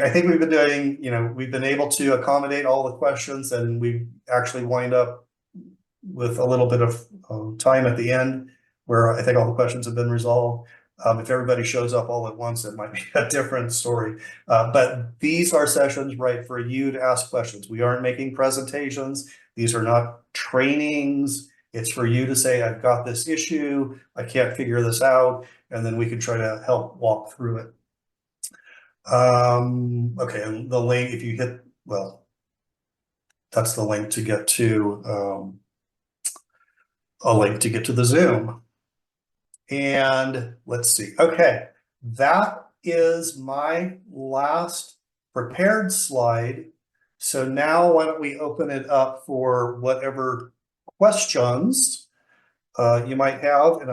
I think we've been doing, we've been able to accommodate all the questions, and we actually wind up with a little bit of time at the end where I think all the questions have been resolved. If everybody shows up all at once, it might be a different story. But these are sessions, right, for you to ask questions. We aren't making presentations. These are not trainings. It's for you to say, I've got this issue, I can't figure this out, and then we can try to help walk through it. Okay, and the link, if you hit, well, that's the link to get to the Zoom. And let's see. Okay, that is my last prepared slide. So now why don't we open it up for whatever questions you might have. And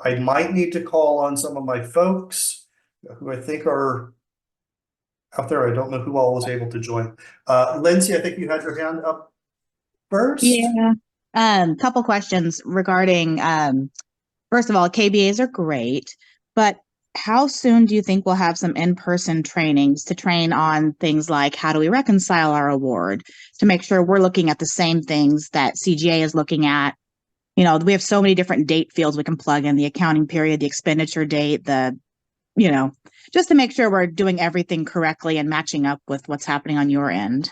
I might need to call on some of my folks who I think are out there. I don't know who all was able to join. Lindsay, I think you had your hand up first. Yeah. Couple questions regarding, first of all, KBAs are great, but how soon do you think we'll have some in-person trainings to train on things like how do we reconcile our award, to make sure we're looking at the same things that CGA is looking at? We have so many different date fields we can plug in, the accounting period, the expenditure date, just to make sure we're doing everything correctly and matching up with what's happening on your end.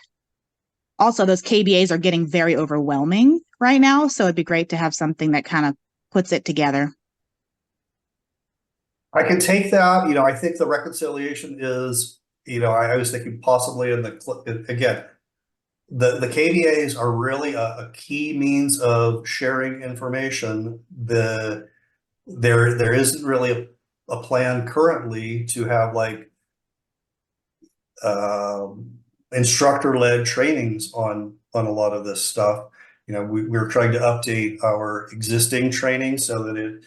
Also, those KBAs are getting very overwhelming right now, so it'd be great to have something that kind of puts it together. I can take that. I think the reconciliation is, I was thinking possibly again, the KBAs are really a key means of sharing information. There isn't really a plan currently to have instructor-led trainings on a lot of this stuff. We're trying to update our existing training so that it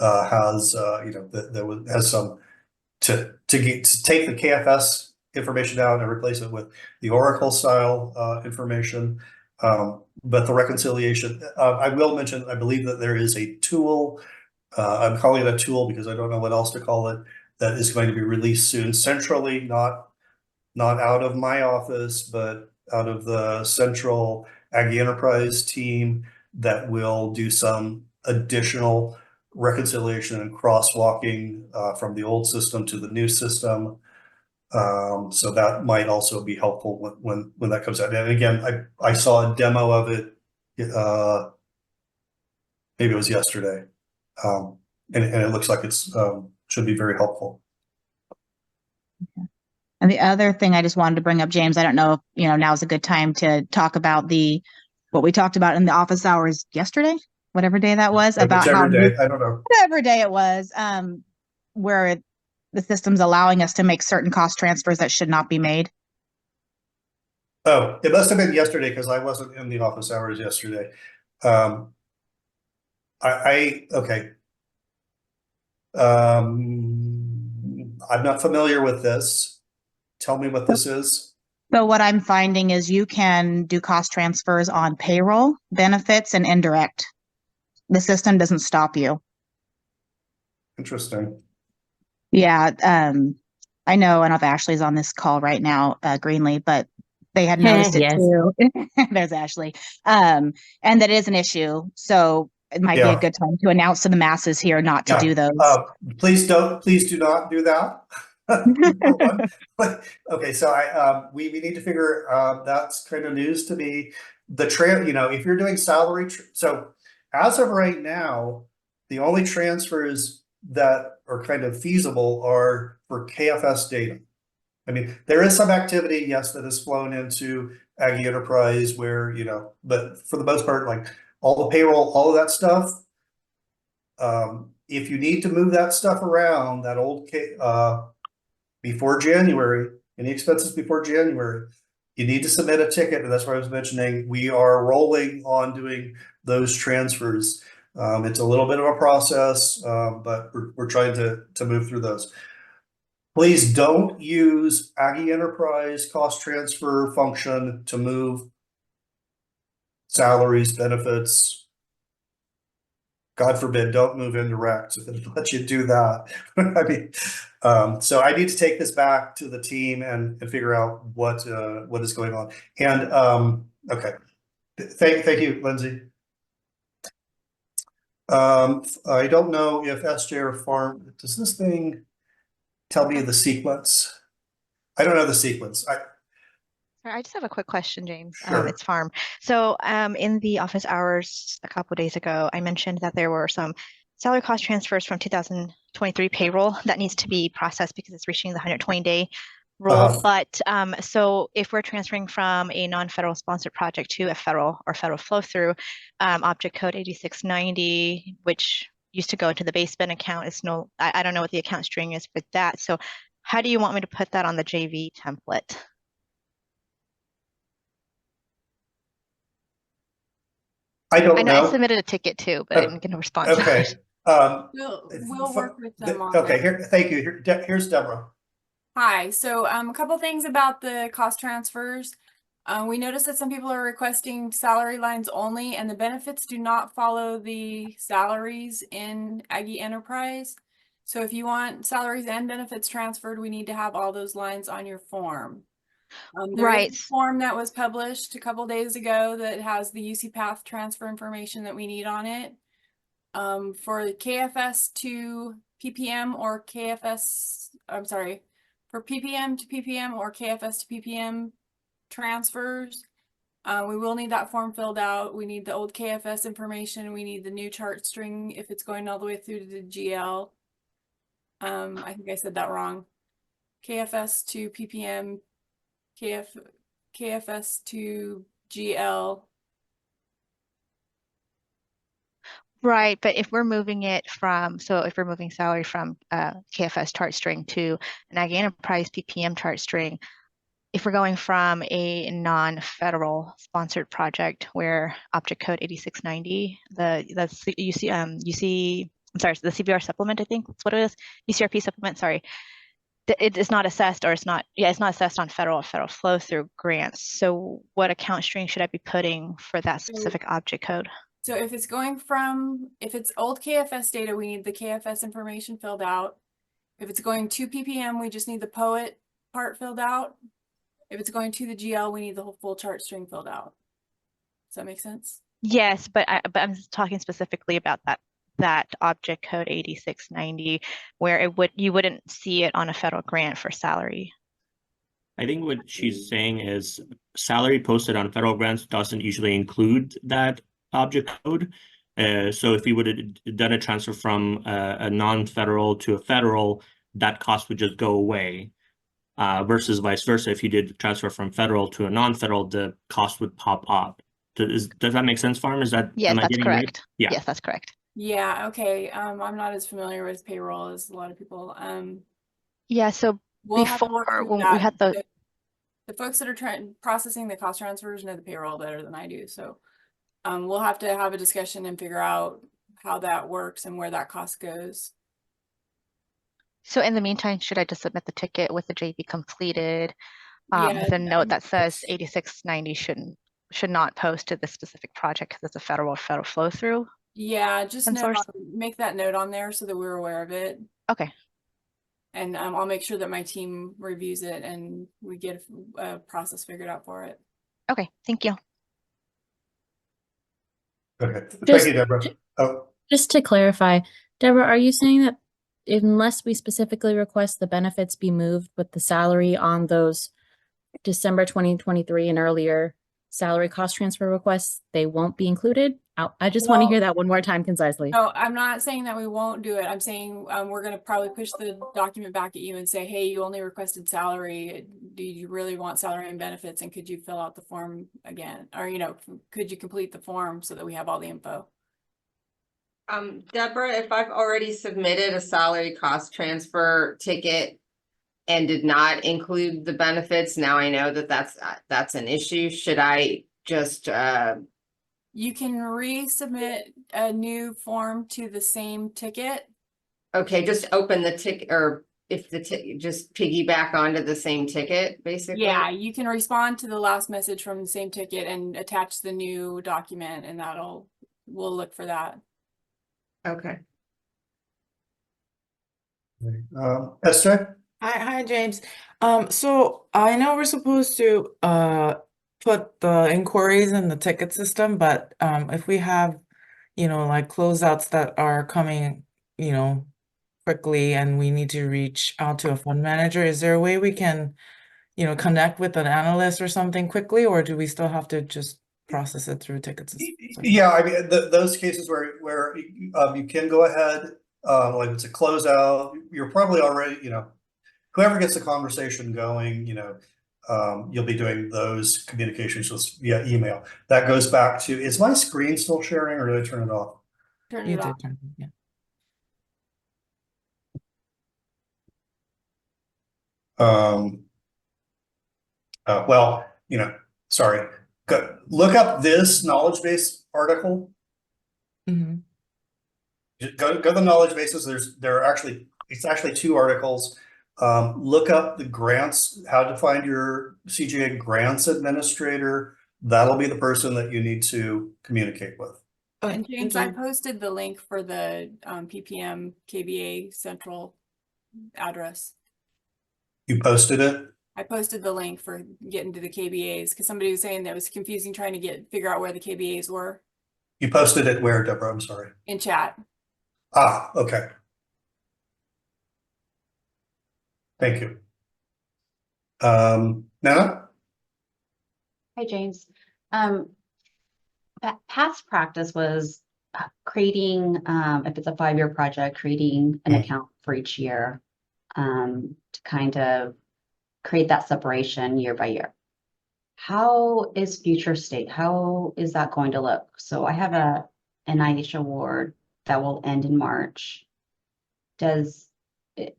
has has some to take the KFS information out and replace it with the Oracle style information. But the reconciliation, I will mention, I believe that there is a tool. I'm calling it a tool because I don't know what else to call it, that is going to be released soon, centrally, not out of my office, but out of the central Aggie Enterprise team, that will do some additional reconciliation and crosswalking from the old system to the new system. So that might also be helpful when that comes out. And again, I saw a demo of it, maybe it was yesterday. and it looks like it's should be very helpful. And the other thing I just wanted to bring up, James, I don't know if, now's a good time to talk about what we talked about in the office hours yesterday, whatever day that was, about how day, I don't know. whatever day it was, where the system's allowing us to make certain cost transfers that should not be made. Oh, it must have been yesterday because I wasn't in the office hours yesterday. Okay. I'm not familiar with this. Tell me what this is. So what I'm finding is you can do cost transfers on payroll, benefits, and indirect. The system doesn't stop you. Interesting. Yeah, I know if Ashley's on this call right now, Greenlee, but they had noticed it Yes. too. There's Ashley. And that is an issue. So it might be a good time to announce to the masses here not to do those. Please do not do that. Okay, so we need to figure that's kind of news to me. If you're doing salary, so as of right now, the only transfers that are kind of feasible are for KFS data. I mean, there is some activity, yes, that has flown into Aggie Enterprise where, but for the most part, like all the payroll, all of that stuff, if you need to move that stuff around, that old before January, any expenses before January, you need to submit a ticket. And that's why I was mentioning we are rolling on doing those transfers. It's a little bit of a process, but we're trying to move through those. Please don't use Aggie Enterprise cost transfer function to move salaries, benefits. God forbid, don't move indirect if it lets you do that. I mean, so I need to take this back to the team and figure out what is going on. And okay, thank you, Lindsay. I don't know if SJ or Farm, does this thing tell me the sequence? I don't know the sequence. I just have a quick question, James. Sure. It's Farm. So in the office hours a couple of days ago, I mentioned that there were some salary cost transfers from 2023 payroll that needs to be processed because it's reaching the 120-day rule. But so if we're transferring from a non-federal sponsored project to a federal or federal flow through, object code 8690, which used to go into the base bin account, is I don't know what the account string is for that. So how do you want me to put that on the JV template? I don't know. I submitted a ticket too, but I didn't get a response. Okay. We'll work with them on okay, that. thank you. Here's Deborah. Hi. So a couple things about the cost transfers. We noticed that some people are requesting salary lines only, and the benefits do not follow the salaries in Aggie Enterprise. So if you want salaries and benefits transferred, we need to have all those lines on your form. There is a form that was published a couple days ago that has the UC Path transfer information that we need on it. For KFS to PPM or KFS, I'm sorry, for PPM to PPM or KFS to PPM transfers, we will need that form filled out. We need the old KFS information. We need the new chart string if it's going all the way through to the GL. I think I said that wrong. KFS to PPM, KFS to GL. Right, but if we're moving it from, so if we're moving salary from KFS chart string to an Aggie Enterprise PPM chart string, if we're going from a non-federal sponsored project where object code 8690, the CBR supplement, I think that's what it is, UCRP supplement, sorry, it is not assessed, or it's not assessed on federal flow through grants. So what account string should I be putting for that specific object code? So if it's going from, if it's old KFS data, we need the KFS information filled out. If it's going to PPM, we just need the POET part filled out. If it's going to the GL, we need the whole full chart string filled out. Does that make sense? Yes, but I'm talking specifically about that object code 8690, where you wouldn't see it on a federal grant for salary. I think what she's saying is salary posted on federal grants doesn't usually include that object code. So if we would have done a transfer from a non-federal to a federal, that cost would just go away. Versus vice versa, if you did transfer from federal to a non-federal, the cost would pop up. Does that make sense, Farm? Yes, am I that's getting it right? correct. Yeah. Yes, that's correct. Yeah, okay. I'm not as familiar with payroll as a lot of people. Yeah, so We'll have to work before through when we that. had The folks that are processing the cost transfers know the payroll better than I do. So we'll have to have a discussion and figure out how that works and where that cost goes. So in the meantime, should I just submit the ticket with the JV completed, Yeah, with a note that says 8690 should not post to this specific project because it's a federal flow through? yeah, just And source? make that note on there so that we're aware of it. Okay. And I'll make sure that my team reviews it and we get a process figured out for it. Okay, thank you. Okay, thank Just- you, Deborah. Oh, Just to clarify, Deborah, are you saying that unless we specifically request the benefits be moved with the salary on those December 2023 and earlier salary cost transfer requests, they won't be included? I just want to hear that one more time concisely. No, I'm not saying that we won't do it. I'm saying we're going to probably push the document back at you and say, hey, you only requested salary. Do you really want salary and benefits? And could you fill out the form again? Or, could you complete the form so that we have all the info? Deborah, if I've already submitted a salary cost transfer ticket and did not include the benefits, now I know that that's an issue. Should I just You can resubmit a new form to the same ticket. okay, just open the ticket, or if just piggyback onto the same ticket, basically? Yeah, you can respond to the last message from the same ticket and attach the new document, and we'll look for that. Okay. Esther? Hi, James. So I know we're supposed to put the inquiries in the ticket system, but if we have, like closeouts that are coming, quickly and we need to reach out to a fund manager, is there a way we can, connect with an analyst or something quickly, or do we still have to just process it through ticket system? Yeah, I mean, those cases where you can go ahead, like it's a closeout, you're probably already, whoever gets the conversation going, you'll be doing those communications just via email. That goes back to, is my screen still sharing or did I turn it off? Turn it off. Yeah. Well, sorry. Look up this knowledge base article. Mm-hmm. Go to the knowledge bases. It's actually 2 articles. Look up the grants, how to find your CGA grants administrator. That'll be the person that you need to communicate with. And James, I posted the link for the PPM KBA central address. You posted it? I posted the link for getting to the KBAs because somebody was saying that it was confusing trying to figure out where the KBAs were. You posted it where, Deborah? I'm sorry. In chat. Ah, okay. Thank you. Nana? Hi, James. Past practice was creating, if it's a 5-year project, creating an account for each year to kind of create that separation year by year. How is future state? How is that going to look? So I have an NIH award that will end in March. Is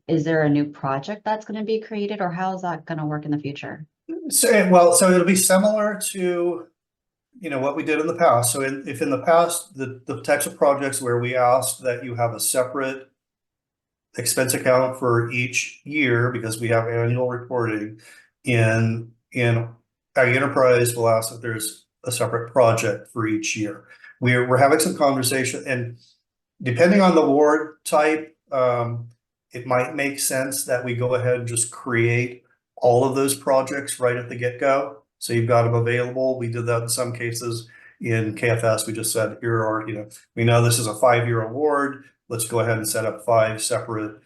there a new project that's going to be created, or how is that going to work in the future? So it'll be similar to, what we did in the past. So if in the past, the types of projects where we asked that you have a separate expense account for each year, because we have annual reporting in our enterprise, we'll ask that there's a separate project for each year. We're having some conversation, and depending on the award type, it might make sense that we go ahead and just create all of those projects right at the get-go. So you've got them available. We did that in some cases in KFS. We just said, here are, we know this is a 5-year award. Let's go ahead and set up 5 separate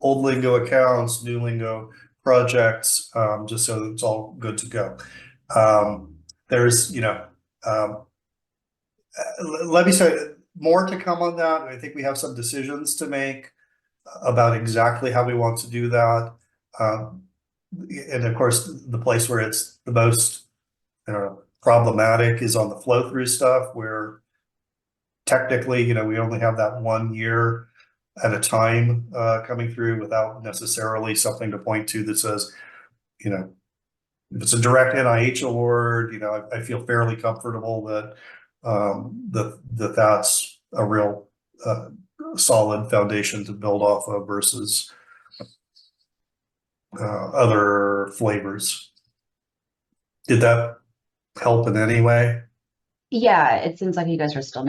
old lingo accounts, new lingo projects, just so it's all good to go. There's, let me say more to come on that. I think we have some decisions to make about exactly how we want to do that. And of course, the place where it's the most problematic is on the flow through stuff, where technically, we only have that 1 year at a time coming through without necessarily something to point to that says, if it's a direct NIH award, I feel fairly comfortable that that's a real solid foundation to build off of versus other flavors. Did that help in any way? Yeah, it seems like you guys are still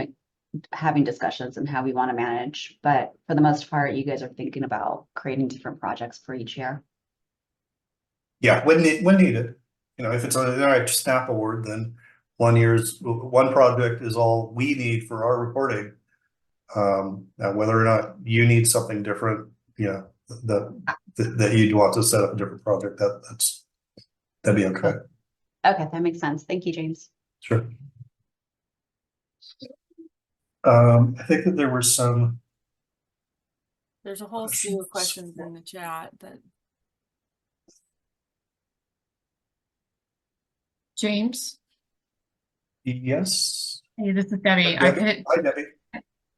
having discussions on how we want to manage, but for the most part, you guys are thinking about creating different projects for each year. Yeah, when needed. If it's an NIH SNAP award, then one project is all we need for our reporting. Now, whether or not you need something different, that you'd want to set up a different project, that'd be okay. Okay, that makes sense. Thank you, James. Sure. I think that there were some. There's a whole slew of questions in the chat that. James? Yes. Hey, this is Debbie. Hi, Debbie.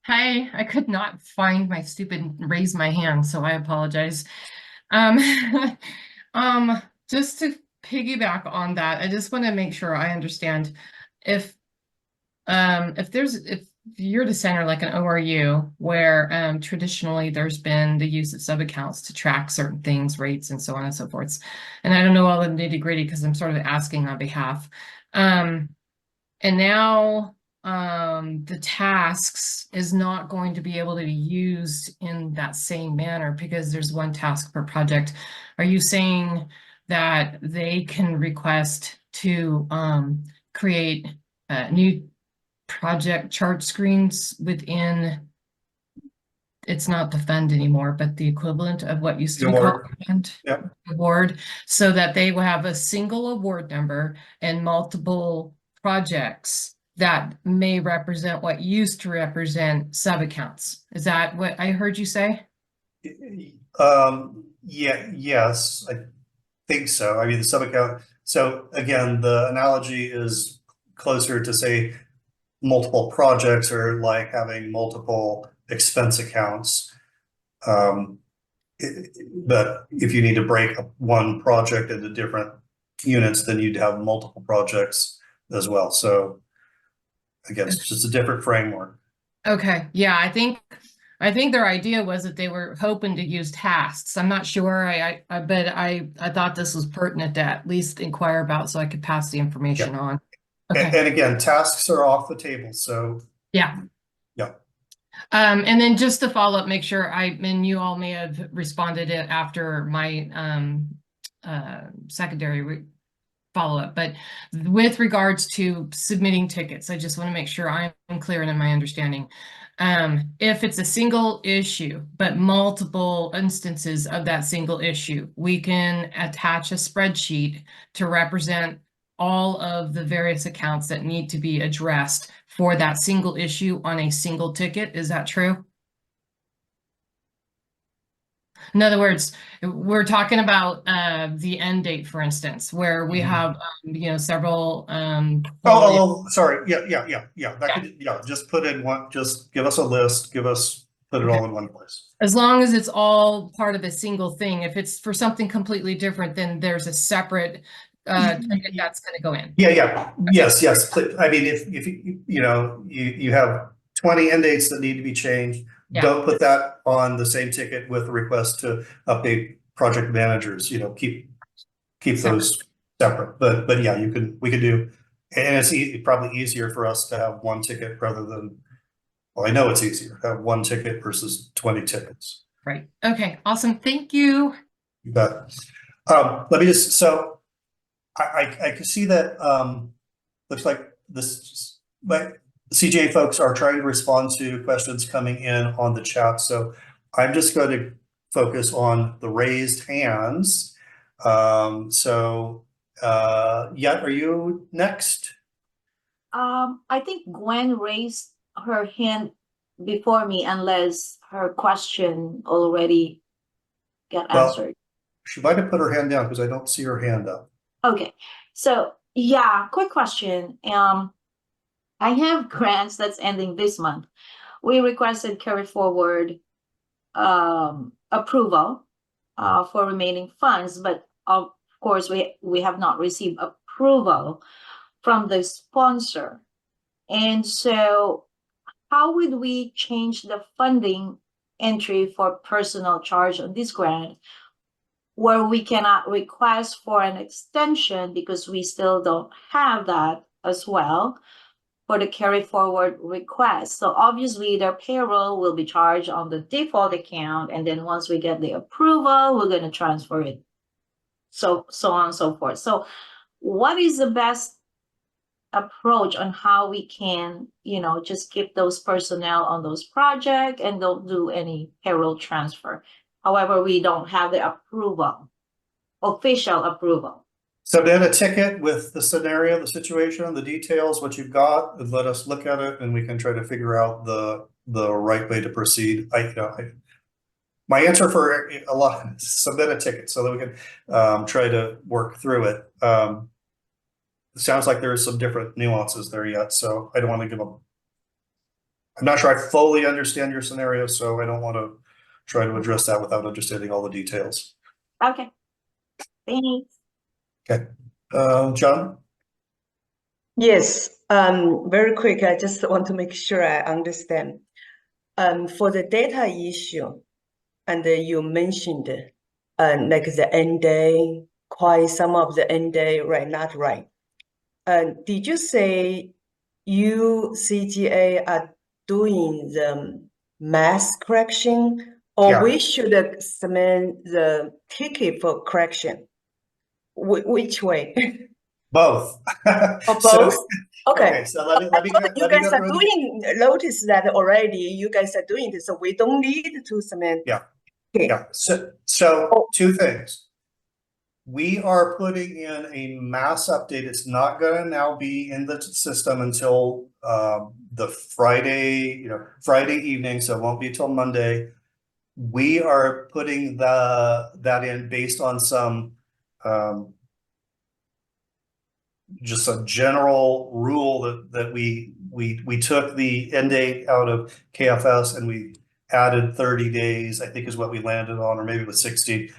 Hi, I could not find my stupid raise my hand, so I apologize. Just to piggyback on that, I just want to make sure I understand if you're the center like an ORU where traditionally there's been the use of sub-accounts to track certain things, rates, and so on and so forth. And I don't know all the nitty-gritty because I'm sort of asking on behalf. And now the tasks is not going to be able to be used in that same manner because there's one task per project. Are you saying that they can request to create new project chart screens within, it's not the fund anymore, but the equivalent of what used to be called the fund? Yep. Award, so that they will have a single award number and multiple projects that may represent what used to represent sub-accounts. Is that what I heard you say? Yes, I think so. I mean, the sub-account. So again, the analogy is closer to say multiple projects or like having multiple expense accounts. But if you need to break up one project into different units, then you'd have multiple projects as well. So again, it's just a different framework. Okay, yeah, I think their idea was that they were hoping to use tasks. I'm not sure, but I thought this was pertinent to at least inquire about so I could pass the information on. Okay. And again, tasks are off the table, so. Yeah. Yeah. And then just to follow up, make sure and you all may have responded it after my secondary follow-up, but with regards to submitting tickets, I just want to make sure I'm clear in my understanding. If it's a single issue, but multiple instances of that single issue, we can attach a spreadsheet to represent all of the various accounts that need to be addressed for that single issue on a single ticket. Is that true? In other words, we're talking about the end date, for instance, where we have several sorry. Yeah. Just put in one, just give us a list, put it all in one place. As long as it's all part of a single thing. If it's for something completely different, then there's a separate ticket that's going to go in. Yeah. Yes. I mean, if you have 20 end dates that need to be changed, don't put that on the same ticket with a request to update project managers. Keep those separate. But yeah, we could do, and it's probably easier for us to have one ticket rather than. Well, I know it's easier to have one ticket versus 20 tickets. Right. Okay. Awesome. Thank you. You bet. Let me just, so I can see that looks like this, but CJ folks are trying to respond to questions coming in on the chat. So I'm just going to focus on the raised hands. Are you next? I think Gwen raised her hand before me unless her question already got Well, answered. she might have put her hand down because I don't see her hand up. Okay, so yeah, quick question. I have grants that's ending this month. We requested carry forward approval for remaining funds, but of course we have not received approval from the sponsor. And so how would we change the funding entry for personal charge on this grant where we cannot request for an extension because we still don't have that as well for the carry forward request? So obviously their payroll will be charged on the default account, and then once we get the approval, we're going to transfer it. So on and so forth. So what is the best approach on how we can, just keep those personnel on those projects and don't do any payroll transfer? However, we don't have the approval, official approval. Submit a ticket with the scenario, the situation, the details, what you've got, and let us look at it, and we can try to figure out the right way to proceed. My answer for a lot is submit a ticket so that we can try to work through it. It sounds like there's some different nuances there yet, so I don't want to give them. I'm not sure I fully understand your scenario, so I don't want to try to address that without understanding all the details. Okay, thanks. Okay, John? Yes, very quick. I just want to make sure I understand. For the data issue, and you mentioned like the end day, quite some of the end day, right, not right. Did you say you, CGA, are doing the mass correction, or Yeah. we should submit the ticket for correction? Which way? Both. Or both? Okay. So let me You guys are doing, notice that already, you guys are doing this, so we don't need to submit. Yeah. Okay. Yeah. So two things. We are putting in a mass update. It's not going to now be in the system until the Friday evening, so it won't be till Monday. We are putting that in based on some just a general rule that we took the end date out of KFS and we added 30 days, I think is what we landed on, or maybe it was 60.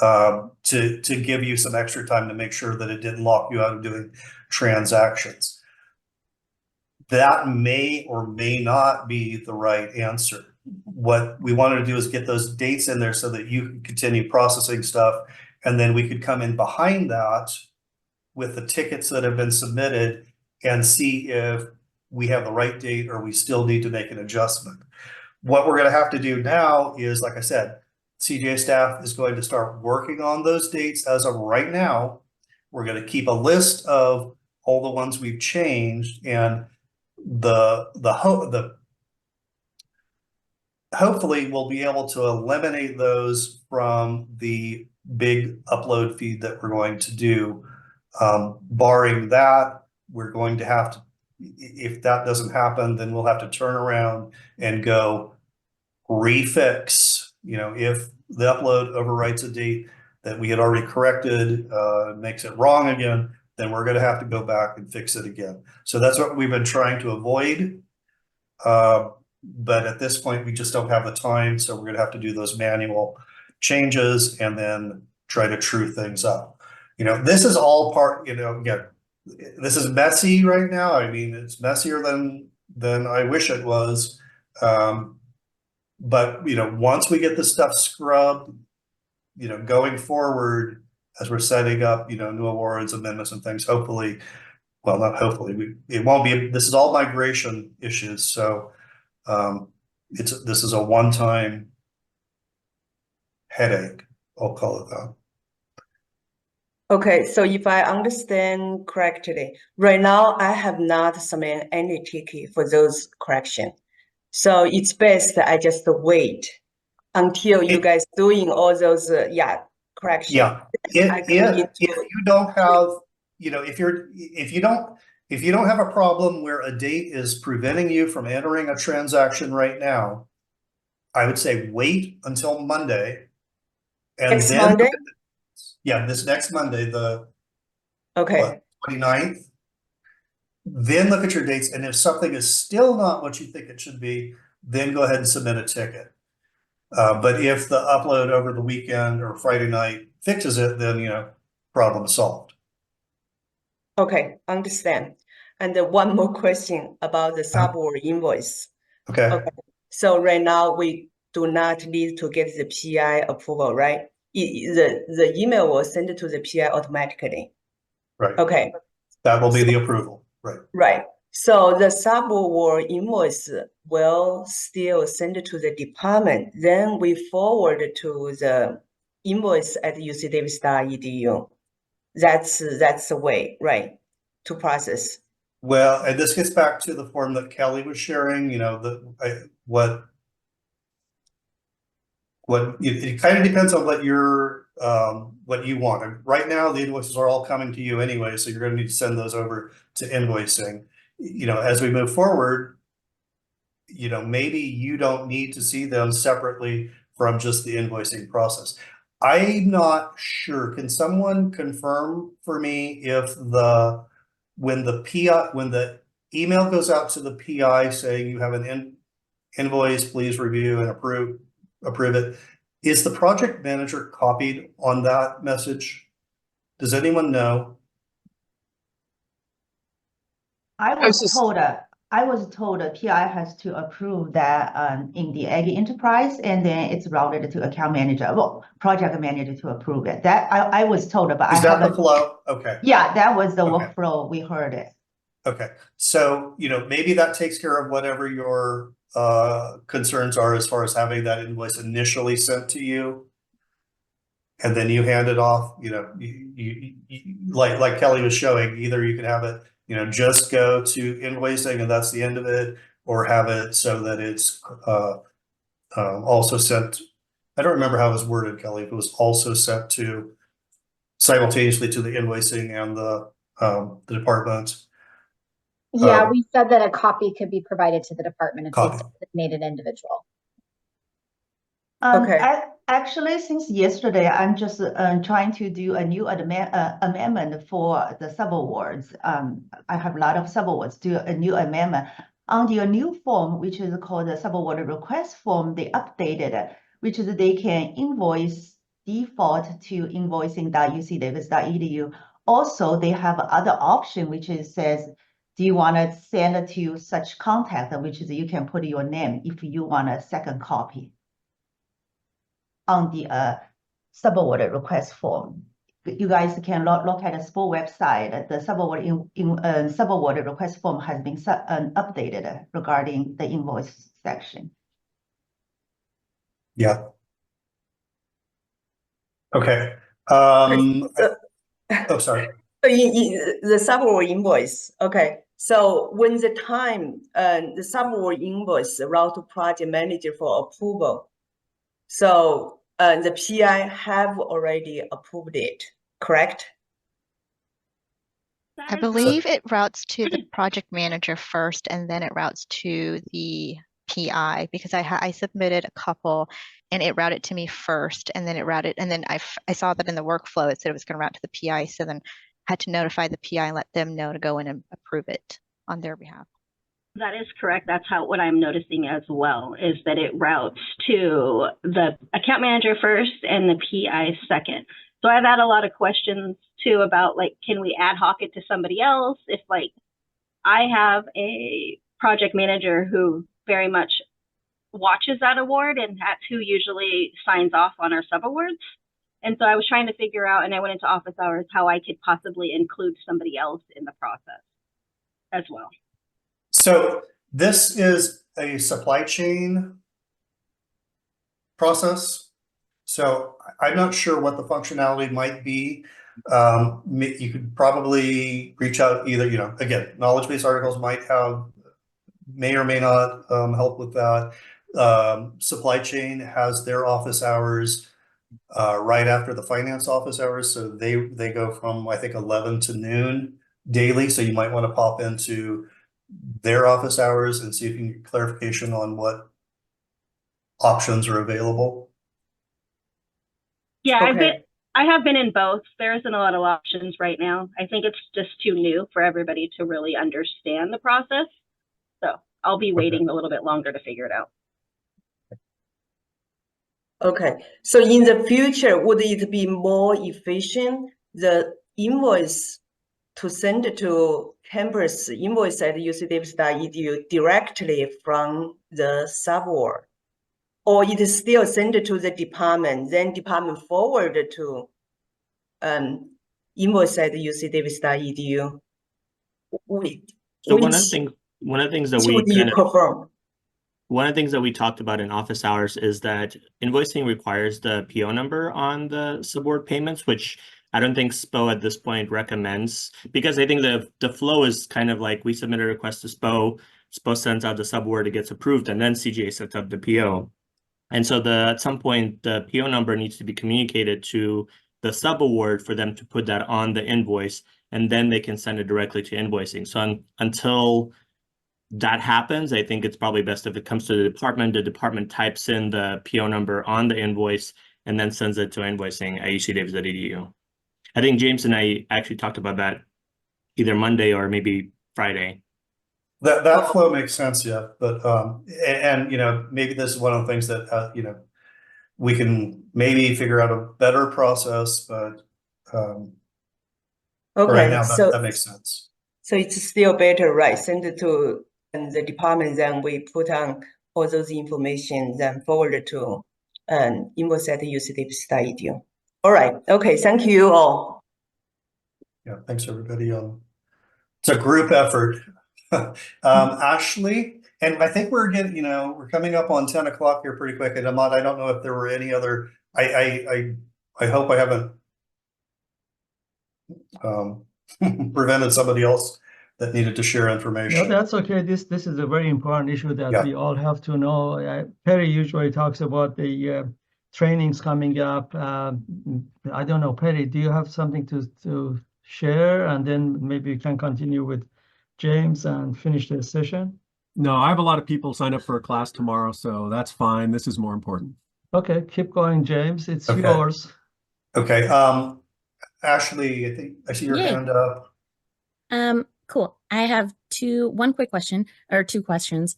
To give you some extra time to make sure that it didn't lock you out of doing transactions. That may or may not be the right answer. What we wanted to do is get those dates in there so that you can continue processing stuff, and then we could come in behind that with the tickets that have been submitted and see if we have the right date or we still need to make an adjustment. What we're going to have to do now is, like I said, CGA staff is going to start working on those dates as of right now. We're going to keep a list of all the ones we've changed, and hopefully we'll be able to eliminate those from the big upload feed that we're going to do. Barring that, we're going to have to, if that doesn't happen, then we'll have to turn around and go refix. If the upload overwrites a date that we had already corrected, makes it wrong again, then we're going to have to go back and fix it again. So that's what we've been trying to avoid. But at this point, we just don't have the time. So we're going to have to do those manual changes and then try to true things up. This is all part, again, this is messy right now. I mean, it's messier than I wish it was. But once we get this stuff scrubbed, going forward as we're setting up, new awards, amendments, and things, hopefully, well, not hopefully, it won't be. This is all migration issues, so this is a one-time headache. I'll call it that. Okay, so if I understand correctly, right now I have not submitted any ticket for those corrections. So it's best I just wait until you guys doing all those corrections. Yeah. If you don't have, if you don't, if you don't have a problem where a date is preventing you from entering a transaction right now, I would say wait until Monday. And Next then, Monday? yeah, this next Monday, the Okay. 29th. Then look at your dates. And if something is still not what you think it should be, then go ahead and submit a ticket. But if the upload over the weekend or Friday night fixes it, then, problem solved. Okay, understand. And one more question about the subaward invoice. Okay. So right now we do not need to get the PI approval, right? The email will send it to the PI automatically. Right. Okay. That will be the approval. Right. Right. So the subaward invoice will still send it to the department. Then we forward to the invoice at ucdavis.edu. That's the way, right, to process. Well, and this gets back to the form that Kelly was sharing, what it kind of depends on what what you want. And right now, the invoices are all coming to you anyway, so you're going to need to send those over to invoicing. As we move forward, maybe you don't need to see them separately from just the invoicing process. I'm not sure. Can someone confirm for me if when the email goes out to the PI saying you have an invoice, please review and approve it, is the project manager copied on that message? Does anyone know? I was told a PI has to approve that in the Aggie Enterprise, and then it's routed to account manager, project manager to approve it. That I was told, but Is that the flow? Okay. Yeah, that was the workflow. We heard it. Okay, so maybe that takes care of whatever your concerns are as far as having that invoice initially sent to you, and then you hand it off. You like Kelly was showing. Either you can have it, just go to invoicing and that's the end of it, or have it so that it's also sent. I don't remember how it was worded, Kelly. If it was also sent to simultaneously to the invoicing and the department. Yeah, we said that a copy could be provided to the department if it's a designated individual. Actually, since yesterday, I'm just trying to do a new amendment for the subawards. I have a lot of subawards, do a new amendment. On the new form, which is called the subaward request form, they updated it, which is they can invoice default to invoicing.ucdavis.edu. Also, they have other option, which is says, do you want to send it to such contact, which is you can put your name if you want a second copy on the subaward request form. You guys can look at the SPO website. The subaward request form has been updated regarding the invoice section. Yeah. Okay. Sorry. The subaward invoice. Okay. So when the time the subaward invoice route to project manager for approval, so the PI have already approved it, correct? I believe it routes to the project manager first, and then it routes to the PI, because I submitted a couple and it routed to me first, and then it routed, and then I saw that in the workflow it said it was going to route to the PI, so then I had to notify the PI and let them know to go in and approve it on their behalf. That is correct. That's what I'm noticing as well, is that it routes to the account manager first and the PI second. So I've had a lot of questions too about, like, can we ad hoc it to somebody else? If, like, I have a project manager who very much watches that award, and that's who usually signs off on our subawards. And so I was trying to figure out, and I went into office hours, how I could possibly include somebody else in the process as well. So this is a supply chain process. So I'm not sure what the functionality might be. You could probably reach out either, again, knowledge base articles may or may not help with that. Supply chain has their office hours right after the finance office hours. So they go from, I think, 11 to noon daily, so you might want to pop into their office hours and see if you can get clarification on what options are available. Yeah, Okay. I have been in both. There isn't a lot of options right now. I think it's just too new for everybody to really understand the process. So I'll be waiting a little bit longer to figure it out. Okay, so in the future, would it be more efficient, the invoice to send to campus invoice at ucdavis.edu directly from the subaward? Or it is still sent to the department, then department forward to invoice at ucdavis.edu? So one of the things that we one of the things that we talked about in office hours is that invoicing requires the PO number on the subaward payments, which I don't think SPO at this point recommends, because I think the flow is kind of like we submit a request to SPO, SPO sends out the subaward, it gets approved, and then CGA sets up the PO. And so at some point, the PO number needs to be communicated to the subaward for them to put that on the invoice, and then they can send it directly to invoicing. So until that happens, I think it's probably best if it comes to the department types in the PO number on the invoice and then sends it to invoicing at ucdavis.edu. I think James and I actually talked about that either Monday or maybe Friday. That flow makes sense, yeah. But and you know, maybe this is one of the things that you know, we can maybe figure out a better process, but okay, right now so that makes sense. So it's still better, right? Send it to the department, then we put on all those information, then forward to invoice at ucdavis.edu. All right, okay, thank you all. Yeah, thanks everybody. It's a group effort. Ashley, and I think we're getting, you know, we're coming up on 10 o'clock here pretty quick. And Ahmad, I don't know if there were any other, I hope I haven't prevented somebody else that needed to share information. No, that's okay. This is a very important issue that we all have to know. Perry usually talks about the trainings coming up. I don't know, Perry, do you have something to share? And then maybe we can continue with James and finish the session. No, I have a lot of people signed up for a class tomorrow, so that's fine. This is more important. Okay, keep going, James. It's yours. Okay. Ashley, I think I see your hand up. Cool. I have one quick question or two questions.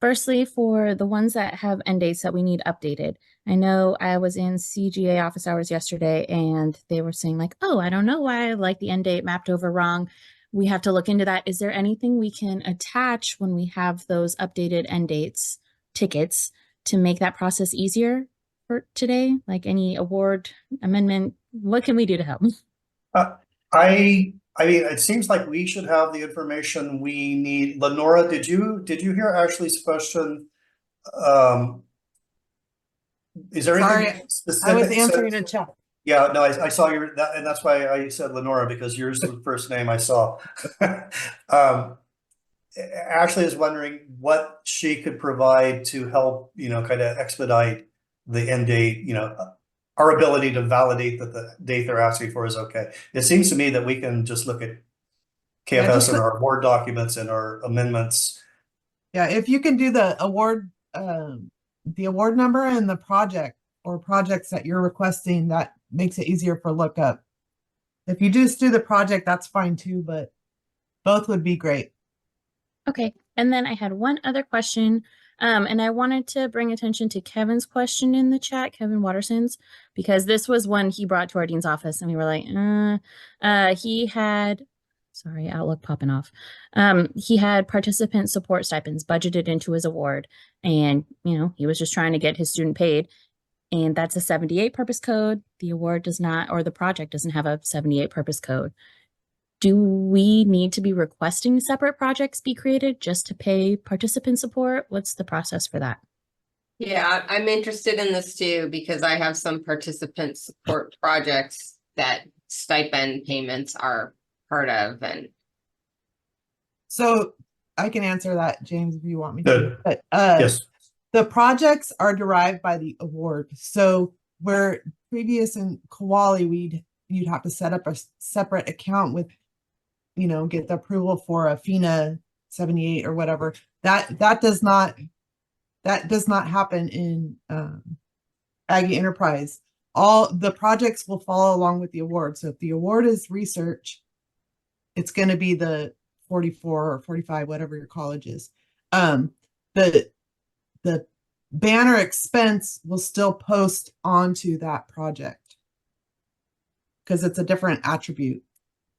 Firstly, for the ones that have end dates that we need updated. I know I was in CGA office hours yesterday and they were saying like, oh, I don't know why like the end date mapped over wrong. We have to look into that. Is there anything we can attach when we have those updated end dates tickets to make that process easier for today? Like any award amendment? What can we do to help? I mean, it seems like we should have the information we need. Lenora, did you hear Ashley's question? Is there anything specific? I was answering in chat. Yeah, no, I saw your that, and that's why I said Lenora, because yours is the first name I saw. Ashley is wondering what she could provide to help, you know, kind of expedite the end date, you know, our ability to validate that the date they're asking for is okay. It seems to me that we can just look at KFS and our award documents and our amendments. Yeah, if you can do the award number and the project or projects that you're requesting, that makes it easier for lookup. If you just do the project, that's fine too, but both would be great. Okay, and then I had one other question, and I wanted to bring attention to Kevin's question in the chat, Kevin Watterson's, because this was one he brought to our dean's office, and we were like, he had, sorry, Outlook popping off. He had participant support stipends budgeted into his award, and you know he was just trying to get his student paid, and that's a 78 purpose code. The award does not, or the project doesn't have a 78 purpose code. Do we need to be requesting separate projects be created just to pay participant support? What's the process for that? Yeah, I'm interested in this too, because I have some participant support projects that stipend payments are part of. And so I can answer that, James, if you want me to. But, yes. The projects are derived by the award. So where previous in Kowali, you'd have to set up a separate account with get the approval for a FINA 78 or whatever. That does not happen in Aggie Enterprise. All the projects will follow along with the award. So if the award is research, it's going to be the 44 or 45, whatever your college is. The banner expense will still post onto that project because it's a different attribute.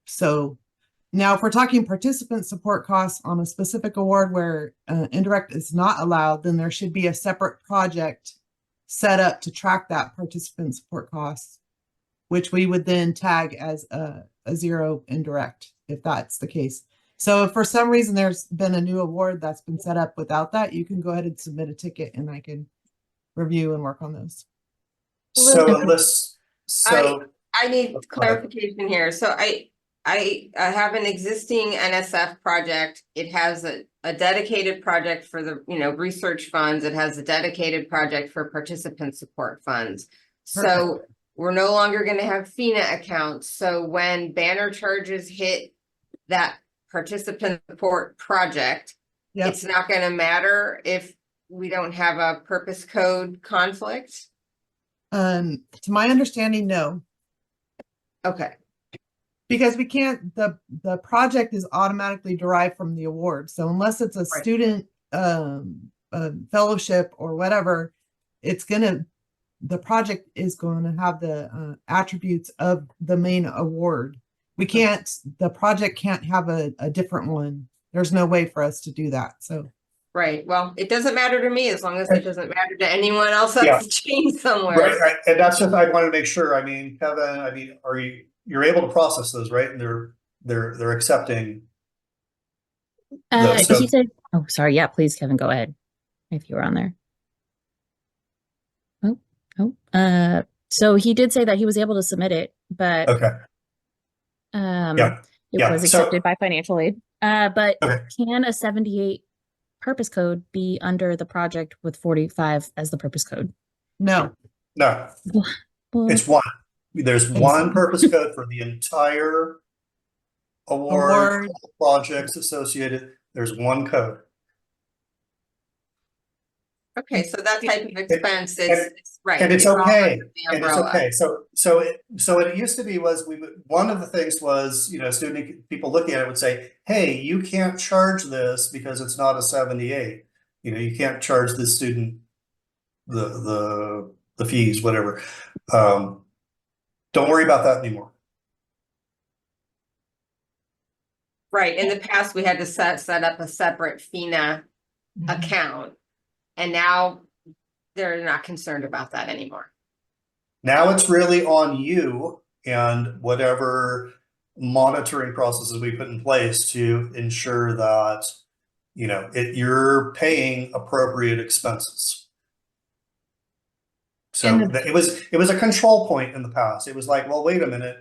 So now if we're talking participant support costs on a specific award where indirect is not allowed, then there should be a separate project set up to track that participant support costs, which we would then tag as a 0 indirect if that's the case. So if for some reason there's been a new award that's been set up without that, you can go ahead and submit a ticket and I can review and work on those. I need clarification here. So I have an existing NSF project. It has a dedicated project for the research funds. It has a dedicated project for participant support funds. So we're no longer going to have FINA accounts. So when banner charges hit that participant support project, it's not going to matter if we don't have a purpose code conflict? To my understanding, no. Okay. Because we can't, the project is automatically derived from the award. So unless it's a student fellowship or whatever, the project is going to have the attributes of the main award. The project can't have a different one. There's no way for us to do that. So. Right. Well, it doesn't matter to me as long as it doesn't matter to anyone else that's chained somewhere. Right. And that's just, I want to make sure, Kevin, you're able to process those, right? And they're accepting. He said, oh, sorry. Yeah, please, Kevin, go ahead. If you were on there. So he did say that he was able to submit it, but it was accepted by financial aid. But can a 78 purpose code be under the project with 45 as the purpose code? No. It's one. There's one purpose code for the entire award projects associated. There's one code. Okay, so that type of expense is right. And it's okay. And it's okay. So it used to be one of the things was, people looking at it would say, hey, you can't charge this because it's not a 78. You can't charge the student the fees, whatever. Don't worry about that anymore. Right. In the past, we had to set up a separate FINA account. And now they're not concerned about that anymore. Now it's really on you and whatever monitoring processes we put in place to ensure that, you're paying appropriate expenses. So it was a control point in the past. It was like, well, wait a minute,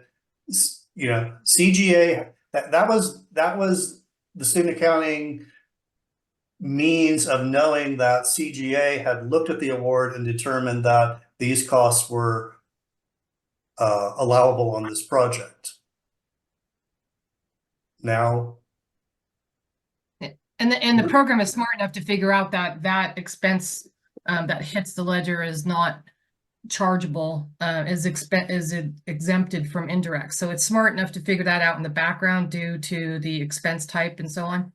CGA, that was the student accounting means of knowing that CGA had looked at the award and determined that these costs were allowable on this project. Now. And the program is smart enough to figure out that expense that hits the ledger is not chargeable, is exempted from indirect. So it's smart enough to figure that out in the background due to the expense type and so on.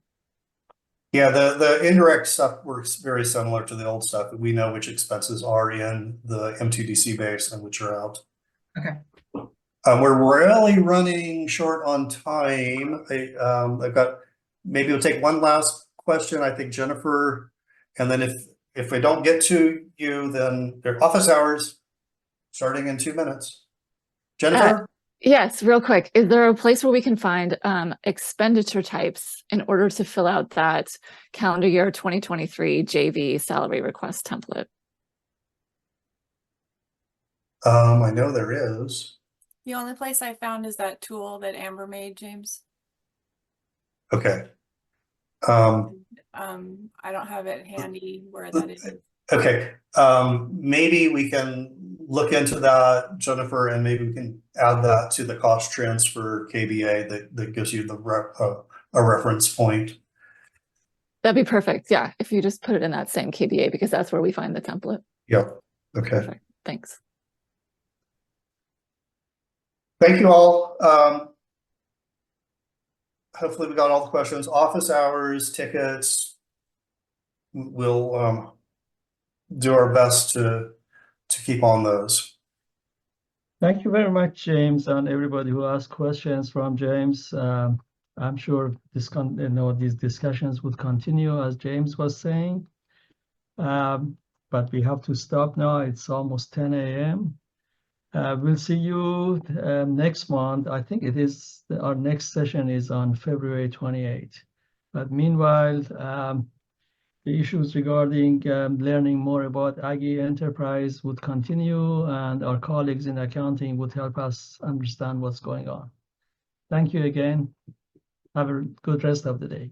Yeah, the indirect stuff works very similar to the old stuff. We know which expenses are in the M2DC base and which are out. Okay. We're really running short on time. I've got, maybe we'll take one last question. I think Jennifer, and then if I don't get to you, then they're office hours starting in 2 minutes. Jennifer? Yes, real quick. Is there a place where we can find expenditure types in order to fill out that calendar year 2023 JV salary request template? I know there is. The only place I found is that tool that Amber made, James. Okay. I don't have it handy where that is. Okay. Maybe we can look into that, Jennifer, and maybe we can add that to the cost transfer KBA that gives you a reference point. That'd be perfect. Yeah, if you just put it in that same KBA, because that's where we find the template. Yep. Okay. Perfect. Thanks. Thank you all. Hopefully we got all the questions. Office hours, tickets. We'll do our best to keep on those. Thank you very much, James, and everybody who asked questions from James. I'm sure these discussions would continue, as James was saying. But we have to stop now. It's almost 10 a.m. We'll see you next month. I think it is our next session is on February 28th. But meanwhile, the issues regarding learning more about Aggie Enterprise would continue, and our colleagues in accounting would help us understand what's going on. Thank you again. Have a good rest of the day.